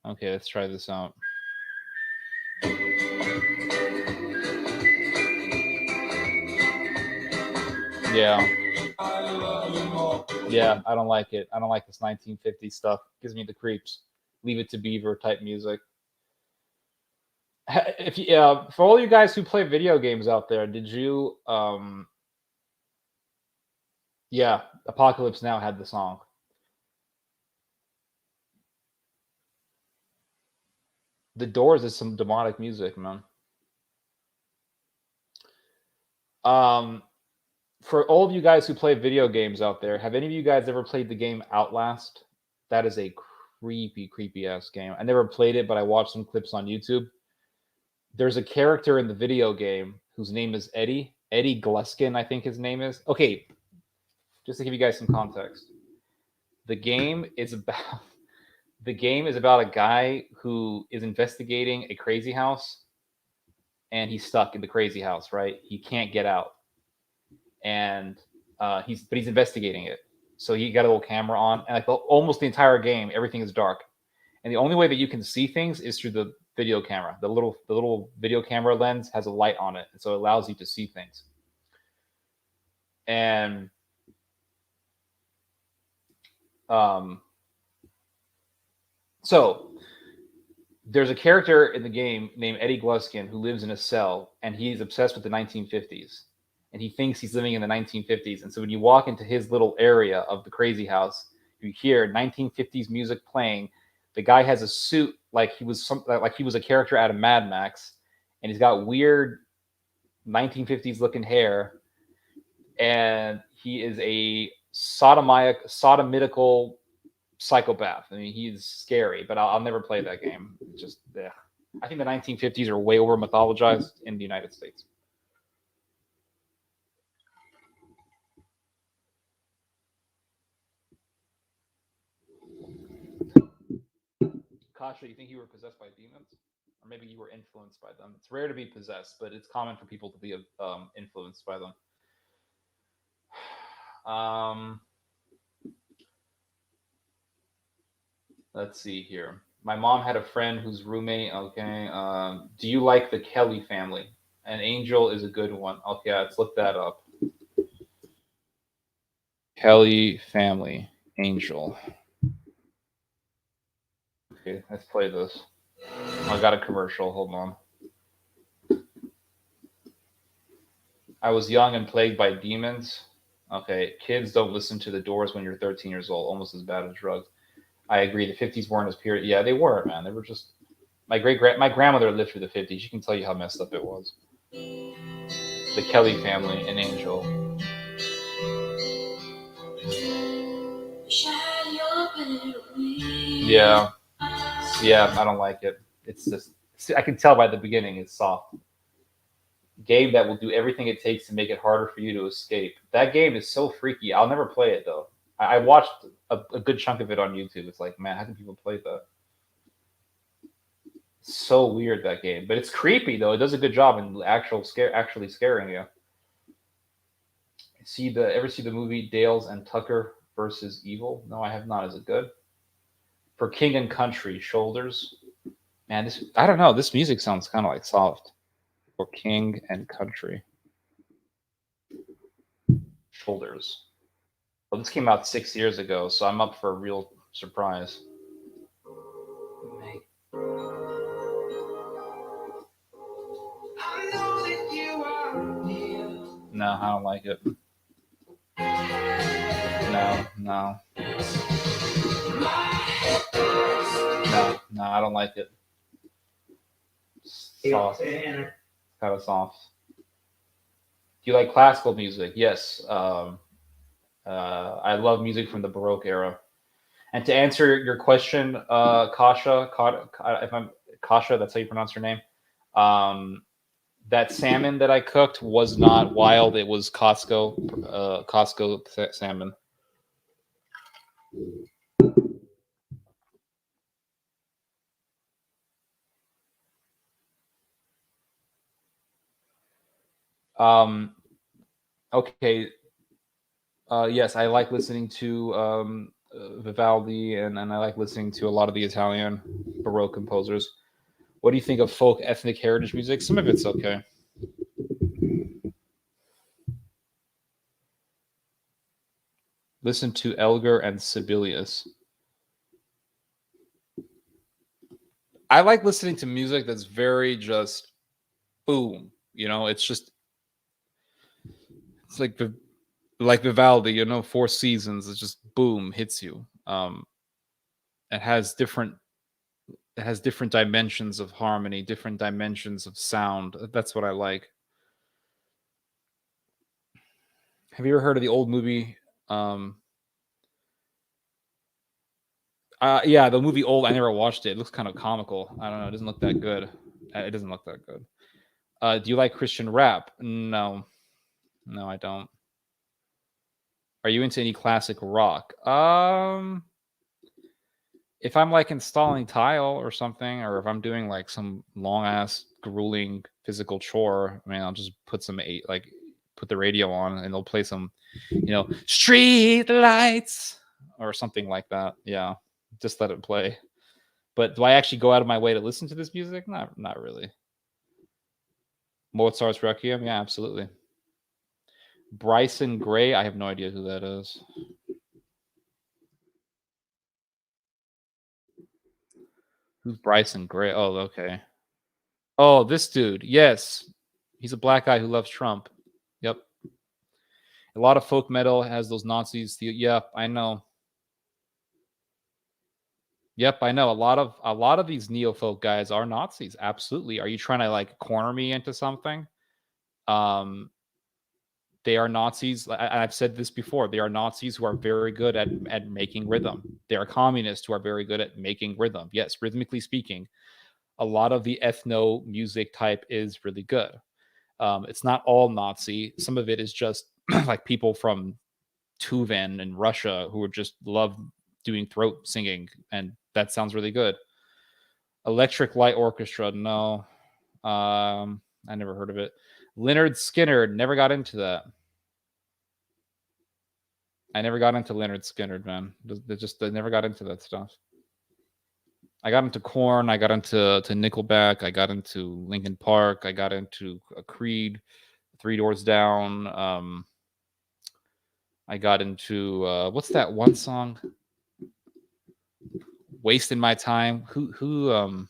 Okay, let's try this out. Yeah. Yeah, I don't like it. I don't like this 1950s stuff. Gives me the creeps. Leave It to Beaver type music. If you, for all you guys who play video games out there, did you yeah, Apocalypse Now had the song. The Doors is some demonic music, man. For all of you guys who play video games out there, have any of you guys ever played the game Outlast? That is a creepy ass game. I never played it, but I watched some clips on YouTube. There's a character in the video game whose name is Eddie Gluskin, I think his name is. Okay, just to give you guys some context. The game is about a guy who is investigating a crazy house, and he's stuck in the crazy house, right? He can't get out. And he's investigating it. So he got a little camera on, and like almost the entire game, everything is dark. And the only way that you can see things is through the video camera. The little video camera lens has a light on it, and so it allows you to see things. And so there's a character in the game named Eddie Gluskin who lives in a cell, and he's obsessed with the 1950s. And he thinks he's living in the 1950s. And so when you walk into his little area of the crazy house, you hear 1950s music playing. The guy has a suit like he was a character out of Mad Max, and he's got weird 1950s looking hair, and he is a sodomitical psychopath. I mean, he's scary, but I'll never play that game. It's just, ugh. I think the 1950s are way over mythologized in the United States. Kasha, you think you were possessed by demons? Or maybe you were influenced by them. It's rare to be possessed, but it's common for people to be influenced by them. Let's see here. My mom had a friend whose roommate. Okay. Do you like the Kelly family? An Angel is a good one. Okay, let's look that up. Kelly family, Angel. Okay, let's play this. Oh, I got a commercial. Hold on. I was young and plagued by demons. Okay, kids don't listen to the Doors when you're 13 years old. Almost as bad as drugs. I agree. The 50s weren't as period. Yeah, they were, man. They were just. My grandmother lived through the 50s. She can tell you how messed up it was. The Kelly family, an Angel. Yeah, yeah. I don't like it. It's just. I can tell by the beginning it's soft. Game that will do everything it takes to make it harder for you to escape. That game is so freaky. I'll never play it though. I watched a good chunk of it on YouTube. It's like, man, how can people play that? It's so weird, that game, but it's creepy though. It does a good job in actually scaring you. Ever see the movie Dales and Tucker versus Evil? No, I have not. Is it good? For King and Country, Shoulders. Man, this I don't know. This music sounds kind of like soft. For King and Country, Shoulders. Well, this came out 6 years ago, so I'm up for a real surprise. No, I don't like it. No, no. No, I don't like it. Soft. Kind of soft. Do you like classical music? Yes. I love music from the Baroque era. And to answer your question, Kasha, if I'm Kasha, that's how you pronounce her name. That salmon that I cooked was not wild. It was Costco salmon. Um, okay. Yes, I like listening to Vivaldi, and I like listening to a lot of the Italian Baroque composers. What do you think of folk ethnic heritage music? Some of it's okay. Listen to Elgar and Sibelius. I like listening to music that's very just boom. It's like Vivaldi. Four Seasons. It's just boom, hits you. It has different dimensions of harmony, different dimensions of sound. That's what I like. Have you ever heard of the old movie? Yeah, the movie Old. I never watched it. It looks kind of comical. I don't know. It doesn't look that good. It doesn't look that good. Do you like Christian rap? No, I don't. Are you into any classic rock? If I'm like installing tile or something, or if I'm doing like some long ass grueling physical chore, I mean, I'll just put the radio on and they'll play some, street lights or something like that. Yeah, just let it play. But do I actually go out of my way to listen to this music? Not really. Mozart's Requiem, yeah, absolutely. Bryson Gray, I have no idea who that is. Who's Bryson Gray? Oh, okay. Oh, this dude. Yes. He's a black guy who loves Trump. Yep. A lot of folk metal has those Nazis. Yep, I know. Yep, I know. A lot of these neo folk guys are Nazis. Absolutely. Are you trying to like corner me into something? Um they are Nazis. I've said this before. They are Nazis who are very good at making rhythm. They are communists who are very good at making rhythm. Yes, rhythmically speaking, a lot of the ethno music type is really good. It's not all Nazi. Some of it is just like people from Tuvan in Russia who just love doing throat singing, and that sounds really good. Electric Light Orchestra, no. I never heard of it. Leonard Skinner, never got into that. I never got into Leonard Skinner, man. They never got into that stuff. I got into Korn. I got into Nickelback. I got into Linkin Park. I got into Creed, Three Doors Down. I got into what's that one song? Wasting My Time. Who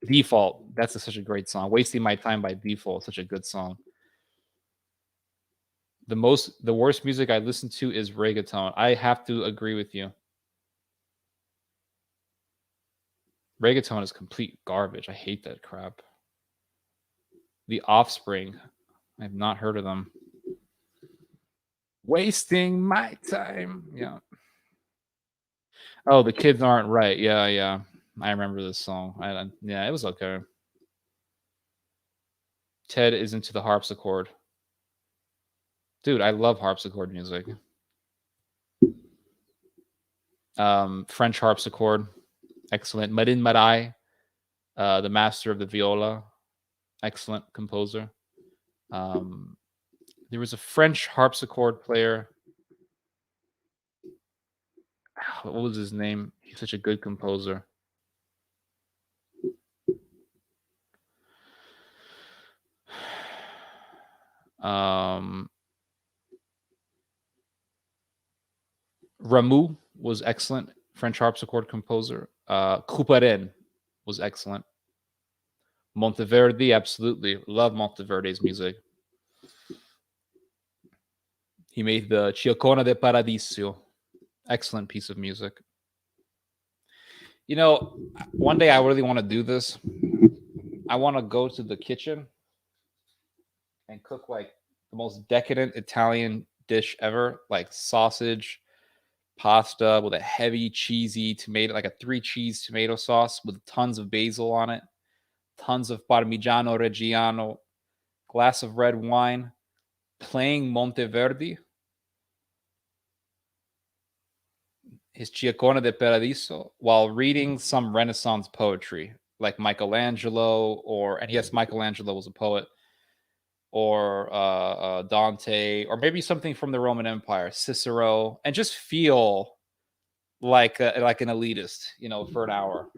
Default. That's such a great song. Wasting My Time by Default. Such a good song. The worst music I listen to is reggaeton. I have to agree with you. Reggaeton is complete garbage. I hate that crap. The Offspring. I've not heard of them. Wasting my time. Yeah. Oh, the kids aren't right. Yeah, yeah. I remember this song. Yeah, it was okay. Ted is into the harpsichord. Dude, I love harpsichord music. French harpsichord, excellent. Marin Marais, the master of the viola, excellent composer. There was a French harpsichord player. What was his name? He's such a good composer. Rameau was excellent. French harpsichord composer. Couperin was excellent. Monteverdi, absolutely. Love Monteverdi's music. He made the Cioccola de Paradiso. Excellent piece of music. You know, one day I really want to do this. I want to go to the kitchen and cook like the most decadent Italian dish ever, like sausage, pasta with a heavy cheesy tomato, like a 3-cheese tomato sauce with tons of basil on it, tons of Parmigiano Reggiano, glass of red wine, playing Monteverdi, his Cioccola de Paradiso, while reading some Renaissance poetry, like Michelangelo, and yes, Michelangelo was a poet, or Dante, or maybe something from the Roman Empire, Cicero, and just feel like an elitist, for an hour.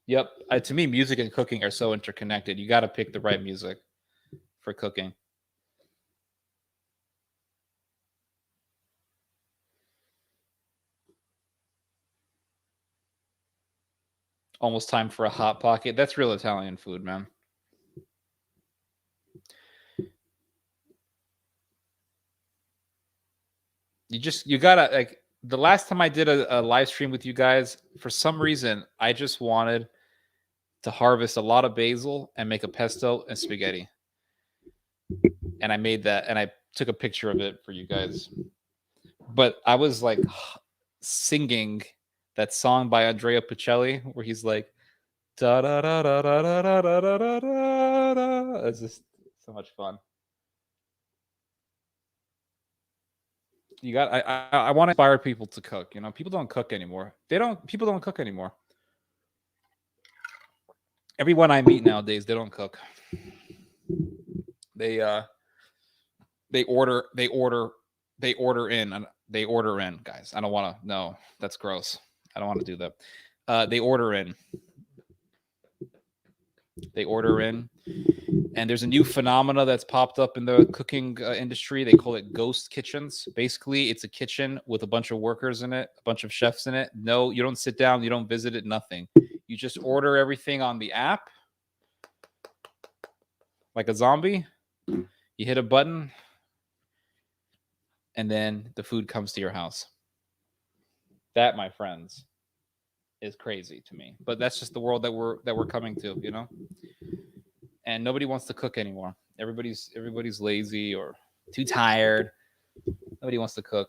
Yep. To me, music and cooking are so interconnected. You got to pick the right music for cooking. Almost time for a hot pocket. That's real Italian food, man. You gotta, like, the last time I did a live stream with you guys, for some reason, I just wanted to harvest a lot of basil and make a pesto and spaghetti. And I made that, and I took a picture of it for you guys. But I was like singing that song by Andrea Bocelli where he's like, da da da da da da da da da da da. It's just so much fun. I want to inspire people to cook. People don't cook anymore. People don't cook anymore. Everyone I meet nowadays, they don't cook. They order in, guys. I don't want to. No, that's gross. I don't want to do that. They order in. And there's a new phenomena that's popped up in the cooking industry. They call it ghost kitchens. Basically, it's a kitchen with a bunch of workers in it, a bunch of chefs in it. No, you don't sit down, you don't visit it, nothing. You just order everything on the app like a zombie. You hit a button, and then the food comes to your house. That, my friends, is crazy to me. But that's just the world that we're coming to, And nobody wants to cook anymore. Everybody's lazy or too tired. Nobody wants to cook.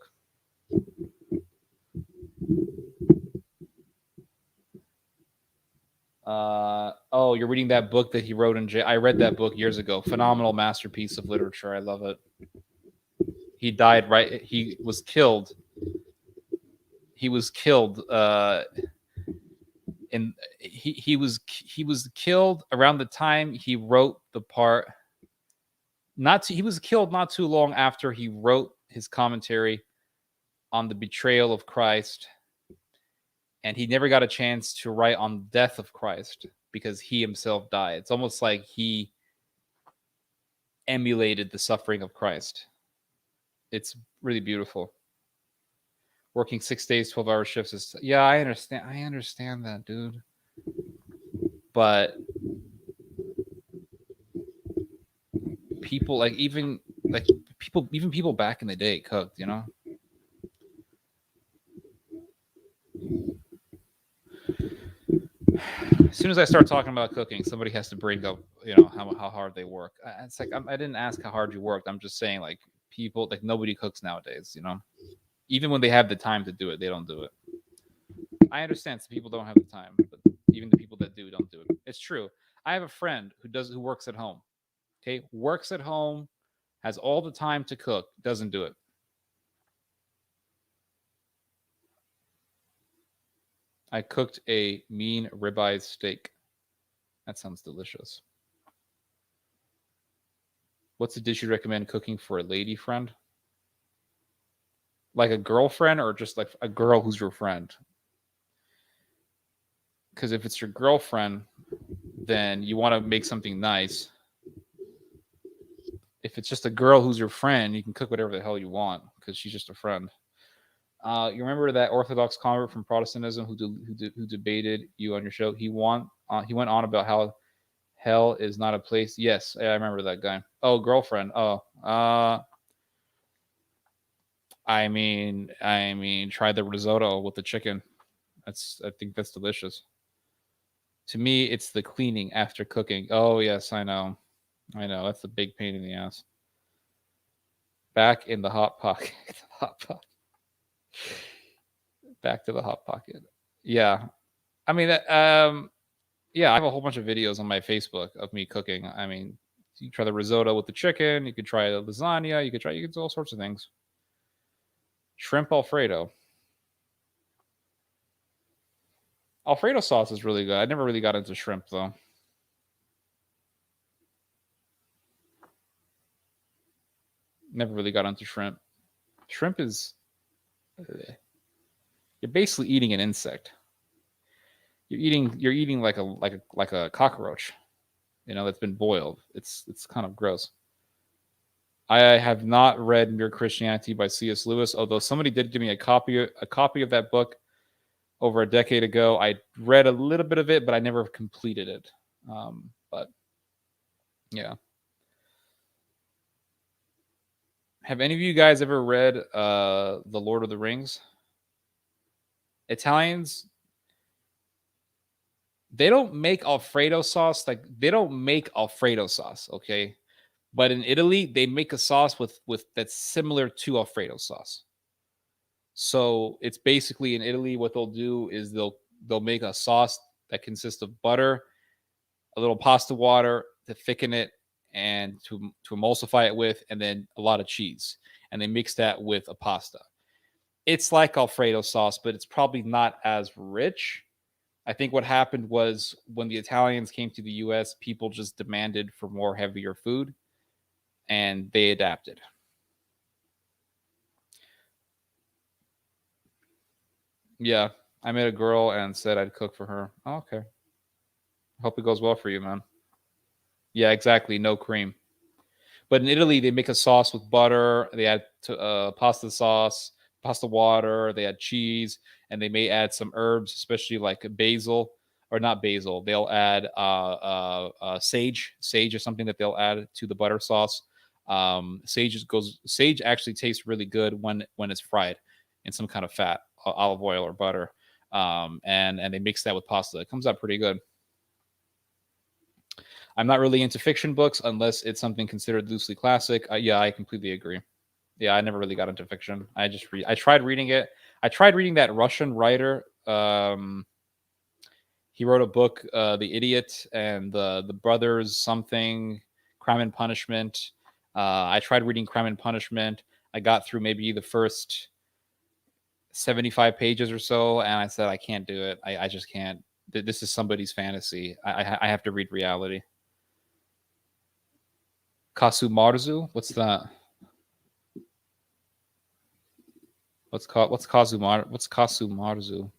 Oh, you're reading that book that he wrote in jail. I read that book years ago. Phenomenal masterpiece of literature. I love it. He died right. He was killed. He was killed. He was killed around the time he wrote the part He was killed not too long after he wrote his commentary on the betrayal of Christ, and he never got a chance to write on the death of Christ because he himself died. It's almost like he emulated the suffering of Christ. It's really beautiful. Working 6 days, 12-hour shifts is, yeah, I understand that, dude. But people even people back in the day cooked, you know. As soon as I start talking about cooking, somebody has to bring up, you know, how hard they work. It's like I didn't ask how hard you worked. I'm just saying, like, people, like, nobody cooks nowadays, you know. Even when they have the time to do it, they don't do it. I understand some people don't have the time, but even the people that do don't do it. It's true. I have a friend who works at home. Okay, works at home, has all the time to cook, doesn't do it. I cooked a mean ribeye steak. That sounds delicious. What's a dish you recommend cooking for a lady friend? Like a girlfriend or just like a girl who's your friend? Because if it's your girlfriend, then you want to make something nice. If it's just a girl who's your friend, you can cook whatever the hell you want because she's just a friend. You remember that Orthodox convert from Protestantism who debated you on your show? He went on about how hell is not a place. Yes, I remember that guy. Oh, girlfriend. Oh, I mean, try the risotto with the chicken. I think that's delicious. To me, it's the cleaning after cooking. Oh yes, I know. That's a big pain in the ass. Back in the hot pocket. Hot pocket. Back to the hot pocket. Yeah, I mean, yeah, I have a whole bunch of videos on my Facebook of me cooking. I mean, you try the risotto with the chicken. You could try the lasagna. You could do all sorts of things. Shrimp Alfredo. Alfredo sauce is really good. I never really got into shrimp though. Never really got into shrimp. Shrimp is you're basically eating an insect. You're eating like a cockroach, you know, that's been boiled. It's kind of gross. I have not read Mere Christianity by C.S. Lewis, although somebody did give me a copy of that book over a decade ago. I read a little bit of it, but I never completed it. But yeah. Have any of you guys ever read The Lord of the Rings? Italians, they don't make Alfredo sauce. Like, they don't make Alfredo sauce, okay? But in Italy, they make a sauce with that's similar to Alfredo sauce. So it's basically, in Italy, what they'll do is they'll make a sauce that consists of butter, a little pasta water to thicken it and to emulsify it with, and then a lot of cheese. And they mix that with a pasta. It's like Alfredo sauce, but it's probably not as rich. I think what happened was when the Italians came to the US, people just demanded for more heavier food and they adapted. Yeah, I met a girl and said I'd cook for her. Oh, okay. Hope it goes well for you, man. Yeah, exactly. No cream. But in Italy, they make a sauce with butter. They add pasta sauce, pasta water. They add cheese, and they may add some herbs, especially like basil, or not basil. They'll add sage. Sage is something that they'll add to the butter sauce. Sage actually tastes really good when it's fried in some kind of fat, olive oil or butter. And they mix that with pasta. It comes out pretty good. I'm not really into fiction books unless it's something considered loosely classic. Yeah, I completely agree. Yeah, I never really got into fiction. I tried reading it. I tried reading that Russian writer. He wrote a book, The Idiot and the Brothers something, Crime and Punishment. I tried reading Crime and Punishment. I got through maybe the first 75 pages or so, and I said, I can't do it. I just can't. This is somebody's fantasy. I have to read reality. Kasumarzu? What's that? What's Kasumarzu?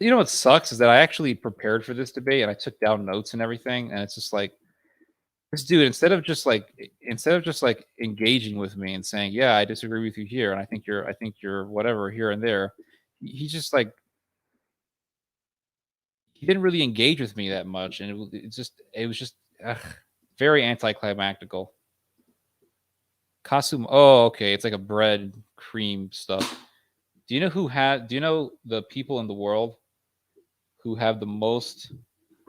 You know what sucks is that I actually prepared for this debate and I took down notes and everything, and it's just like this dude instead of just like engaging with me and saying, "Yeah, I disagree with you here, and I think you're whatever here and there," he just like he didn't really engage with me that much, and it was just very anticlimactical. Kasum. Oh, okay. It's like a bread cream stuff. Do you know the people in the world who have the most?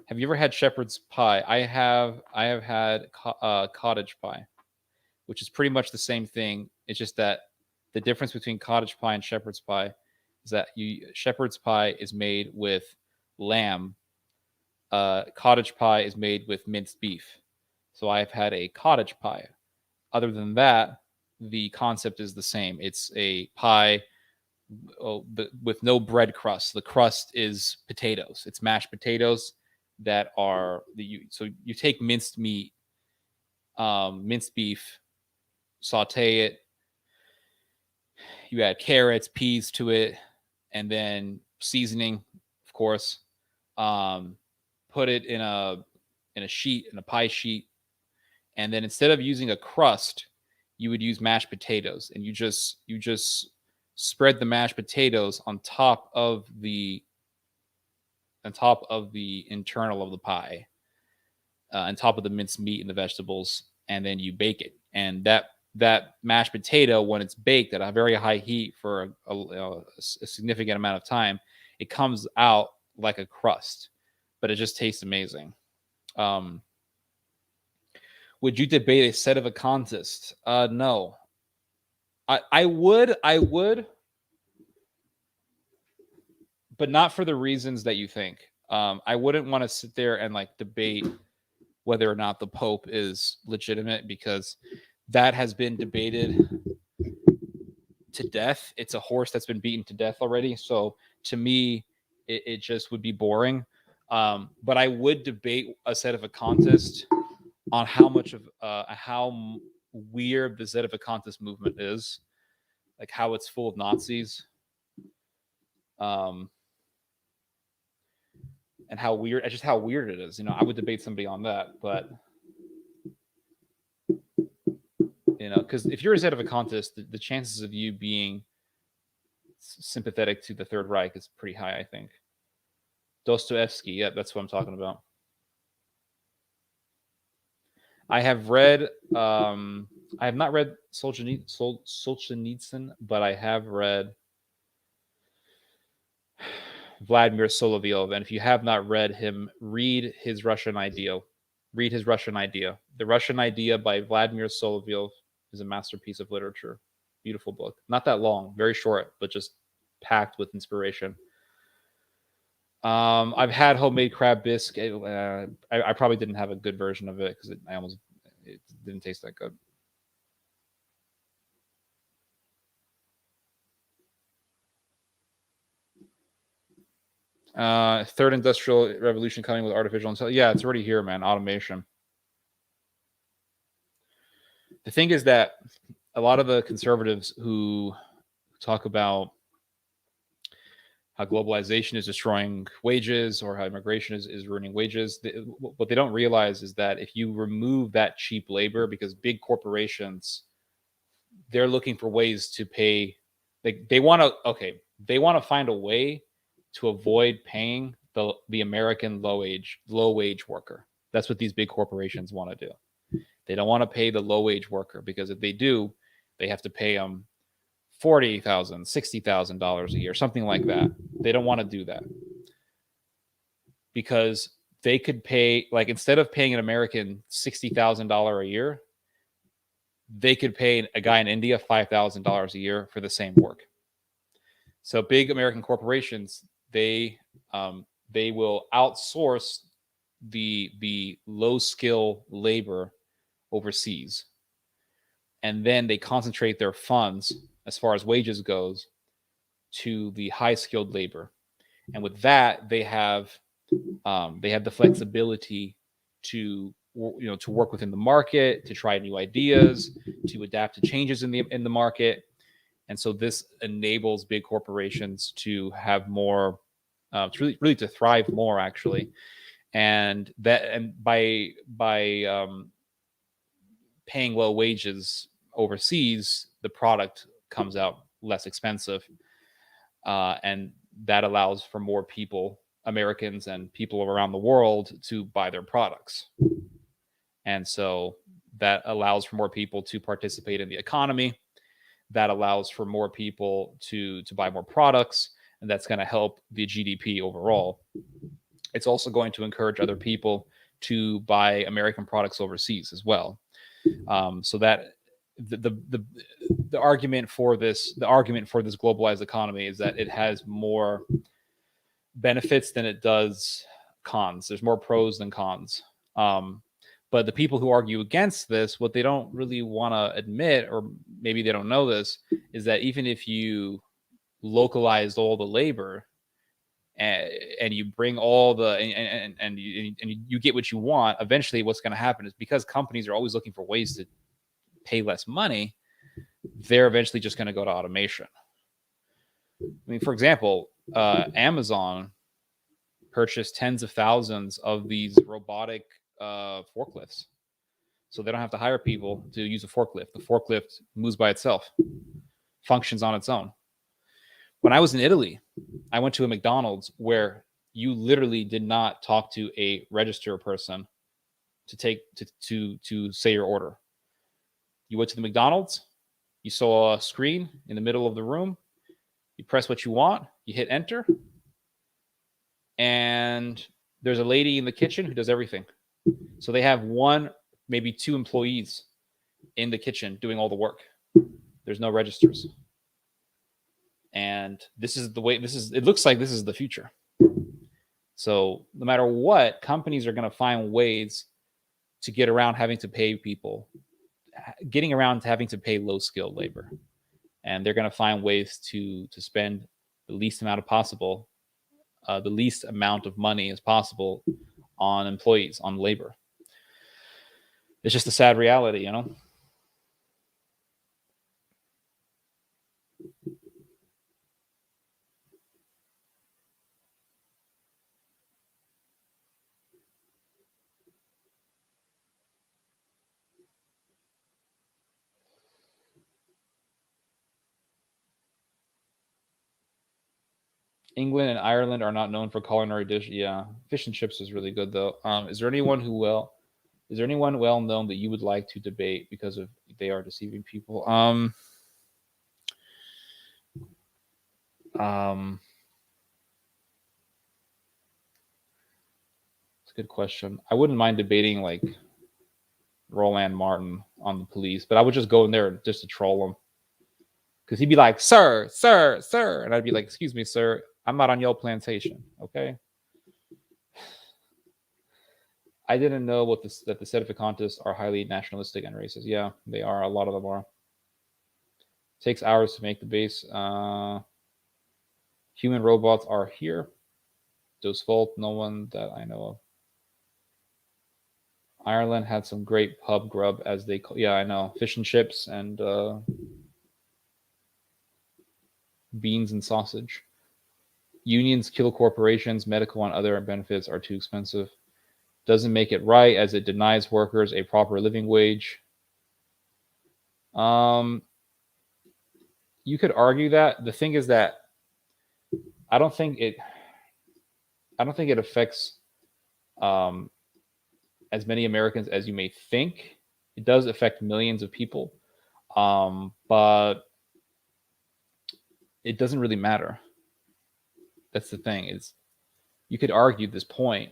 Have you ever had shepherd's pie? I have. I have had cottage pie, which is pretty much the same thing. It's just that the difference between cottage pie and shepherd's pie is that shepherd's pie is made with lamb. Cottage pie is made with minced beef. So I've had a cottage pie. Other than that, the concept is the same. It's a pie with no bread crust. The crust is potatoes. It's mashed potatoes that are so you take minced meat, minced beef, saute it. You add carrots, peas to it, and then seasoning, of course. Put it in a pie sheet, and then instead of using a crust, you would use mashed potatoes, and you just spread the mashed potatoes on top of the internal of the pie, on top of the minced meat and the vegetables, and then you bake it. And that mashed potato, when it's baked at a very high heat for a significant amount of time, it comes out like a crust, but it just tastes amazing. Would you debate a set of a contest? No. I would, but not for the reasons that you think. I wouldn't want to sit there and like debate whether or not the Pope is legitimate, because that has been debated to death. It's a horse that's been beaten to death already. So to me, it just would be boring. But I would debate a set of a contest on how much of how weird the Zedevacantis movement is, like how it's full of Nazis, and how weird it is. I would debate somebody on that, but because if you're a Zedevacantis, the chances of you being sympathetic to the Third Reich is pretty high, I think. Dostoevsky, yeah, that's what I'm talking about. I have read. I have not read Solzhenitsyn, but I have read Vladimir Solovyov. And if you have not read him, read his Russian Idea. Read his Russian Idea. The Russian Idea by Vladimir Solovyov is a masterpiece of literature. Beautiful book. Not that long, very short, but just packed with inspiration. I've had homemade crab bisque. I probably didn't have a good version of it because it didn't taste that good. Third industrial revolution coming with artificial intelligence. Yeah, it's already here, man. Automation. The thing is that a lot of the conservatives who talk about how globalization is destroying wages or how immigration is ruining wages, what they don't realize is that if you remove that cheap labor, because big corporations, they're looking for ways to pay. They want to find a way to avoid paying the American low wage worker. That's what these big corporations want to do. They don't want to pay the low wage worker, because if they do, they have to pay them $40,000, $60,000 a year, something like that. They don't want to do that, because they could pay, like, instead of paying an American $60,000 a year, they could pay a guy in India $5,000 a year for the same work. So big American corporations, they will outsource the low skill labor overseas, and then they concentrate their funds, as far as wages goes, to the high skilled labor. And with that, they have the flexibility to to work within the market, to try new ideas, to adapt to changes in the market. And so this enables big corporations to have more, really to thrive more, actually. And by paying low wages overseas, the product comes out less expensive, and that allows for more people, Americans and people around the world, to buy their products. And so that allows for more people to participate in the economy. That allows for more people to buy more products, and that's going to help the GDP overall. It's also going to encourage other people to buy American products overseas as well. So that the argument for this globalized economy is that it has more benefits than it does cons. There's more pros than cons. But the people who argue against this, what they don't really want to admit, or maybe they don't know this, is that even if you localized all the labor and you bring all the and you get what you want, eventually what's going to happen is, because companies are always looking for ways to pay less money, they're eventually just going to go to automation. I mean, for example, Amazon purchased tens of thousands of these robotic forklifts, so they don't have to hire people to use a forklift. The forklift moves by itself, functions on its own. When I was in Italy, I went to a McDonald's where you literally did not talk to a register person to say your order. You went to the McDonald's, you saw a screen in the middle of the room, you press what you want, you hit enter, and there's a lady in the kitchen who does everything. So they have one, maybe two employees in the kitchen doing all the work. There's no registers. And this is the way, it looks like this is the future. So no matter what, companies are going to find ways to get around having to pay people, getting around to having to pay low skilled labor. And they're going to find ways to spend the least amount of money as possible on employees, on labor. It's just a sad reality, you know? England and Ireland are not known for culinary dish. Yeah, fish and chips is really good though. Is there anyone well known that you would like to debate because of they are deceiving people? It's a good question. I wouldn't mind debating like Roland Martin on the police, but I would just go in there just to troll him. Because he'd be like, sir, sir, sir. And I'd be like, excuse me, sir, I'm not on your plantation, okay? I didn't know that the Sedevacantists are highly nationalistic and racist. Yeah, they are. A lot of them are. It takes hours to make the base. Human robots are here. Those fault, no one that I know of. Ireland had some great pub grub, as they call. Yeah, I know. Fish and chips and beans and sausage. Unions kill corporations. Medical and other benefits are too expensive. Doesn't make it right, as it denies workers a proper living wage. You could argue that. The thing is that I don't think it affects as many Americans as you may think. It does affect millions of people, but it doesn't really matter. That's the thing. Is you could argue this point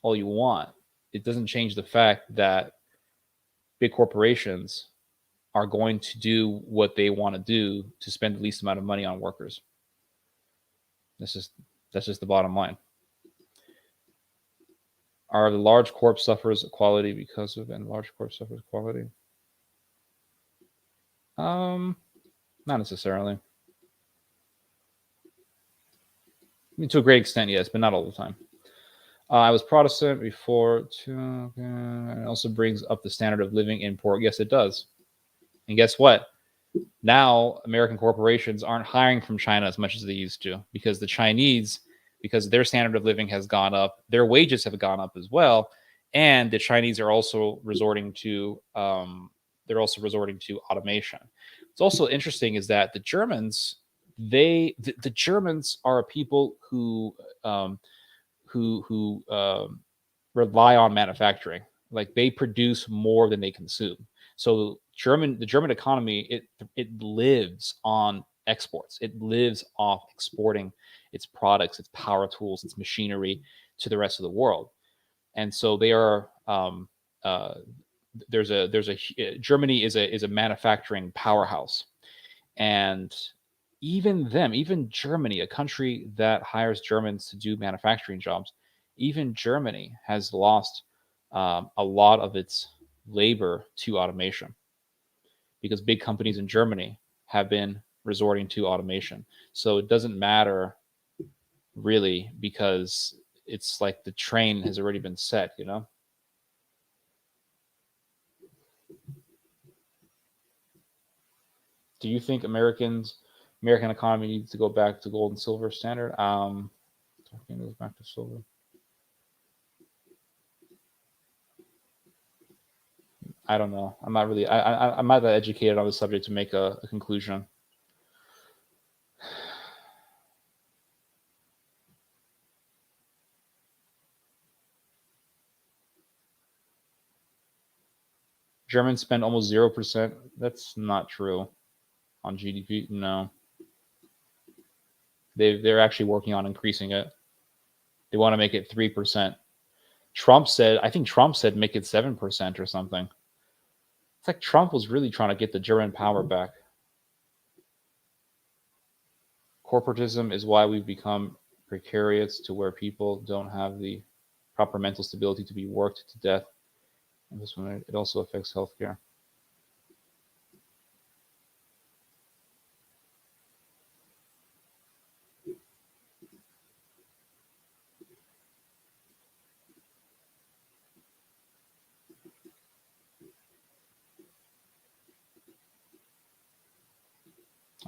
all you want. It doesn't change the fact that big corporations are going to do what they want to do to spend the least amount of money on workers. That's just the bottom line. Are the large corp suffers equality because of, and large corp suffers equality? Not necessarily. I mean, to a great extent, yes, but not all the time. I was Protestant before, and it also brings up the standard of living in poor. Yes, it does. And guess what? Now American corporations aren't hiring from China as much as they used to, because the Chinese, because their standard of living has gone up, their wages have gone up as well, and the Chinese are also resorting to automation. It's also interesting is that the Germans, the Germans are a people who rely on manufacturing. Like they produce more than they consume. So the German economy, it lives on exports. It lives off exporting its products, its power tools, its machinery to the rest of the world. And so they are uh, Germany is a manufacturing powerhouse, and even Germany, a country that hires Germans to do manufacturing jobs, even Germany has lost a lot of its labor to automation, because big companies in Germany have been resorting to automation. So it doesn't matter really, because it's like the train has already been set, you know? Do you think American economy needs to go back to gold and silver standard? Talking goes back to silver. I don't know. I'm not really. I'm not that educated on the subject to make a conclusion. Germans spend almost 0%. That's not true on GDP. No, they're actually working on increasing it. They want to make it 3%. I think Trump said make it 7% or something. It's like Trump was really trying to get the German power back. Corporatism is why we've become precarious, to where people don't have the proper mental stability to be worked to death. And this one, it also affects healthcare.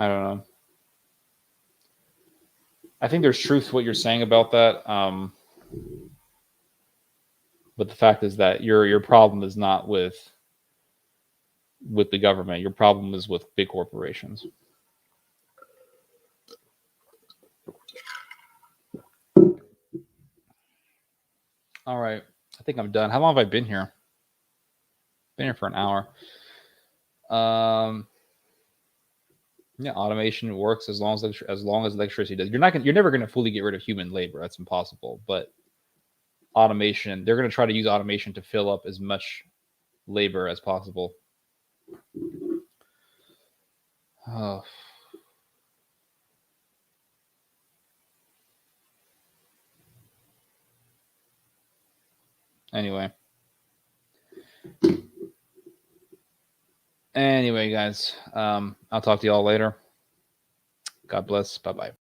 I don't know. I think there's truth to what you're saying about that. But the fact is that your problem is not with the government. Your problem is with big corporations. All right. I think I'm done. How long have I been here? Been here for an hour. Yeah, automation works as long as electricity does. You're never gonna fully get rid of human labor. That's impossible. But automation, they're gonna try to use automation to fill up as much labor as possible. Oh. Anyway. Anyway, guys, I'll talk to y'all later. God bless. Bye bye.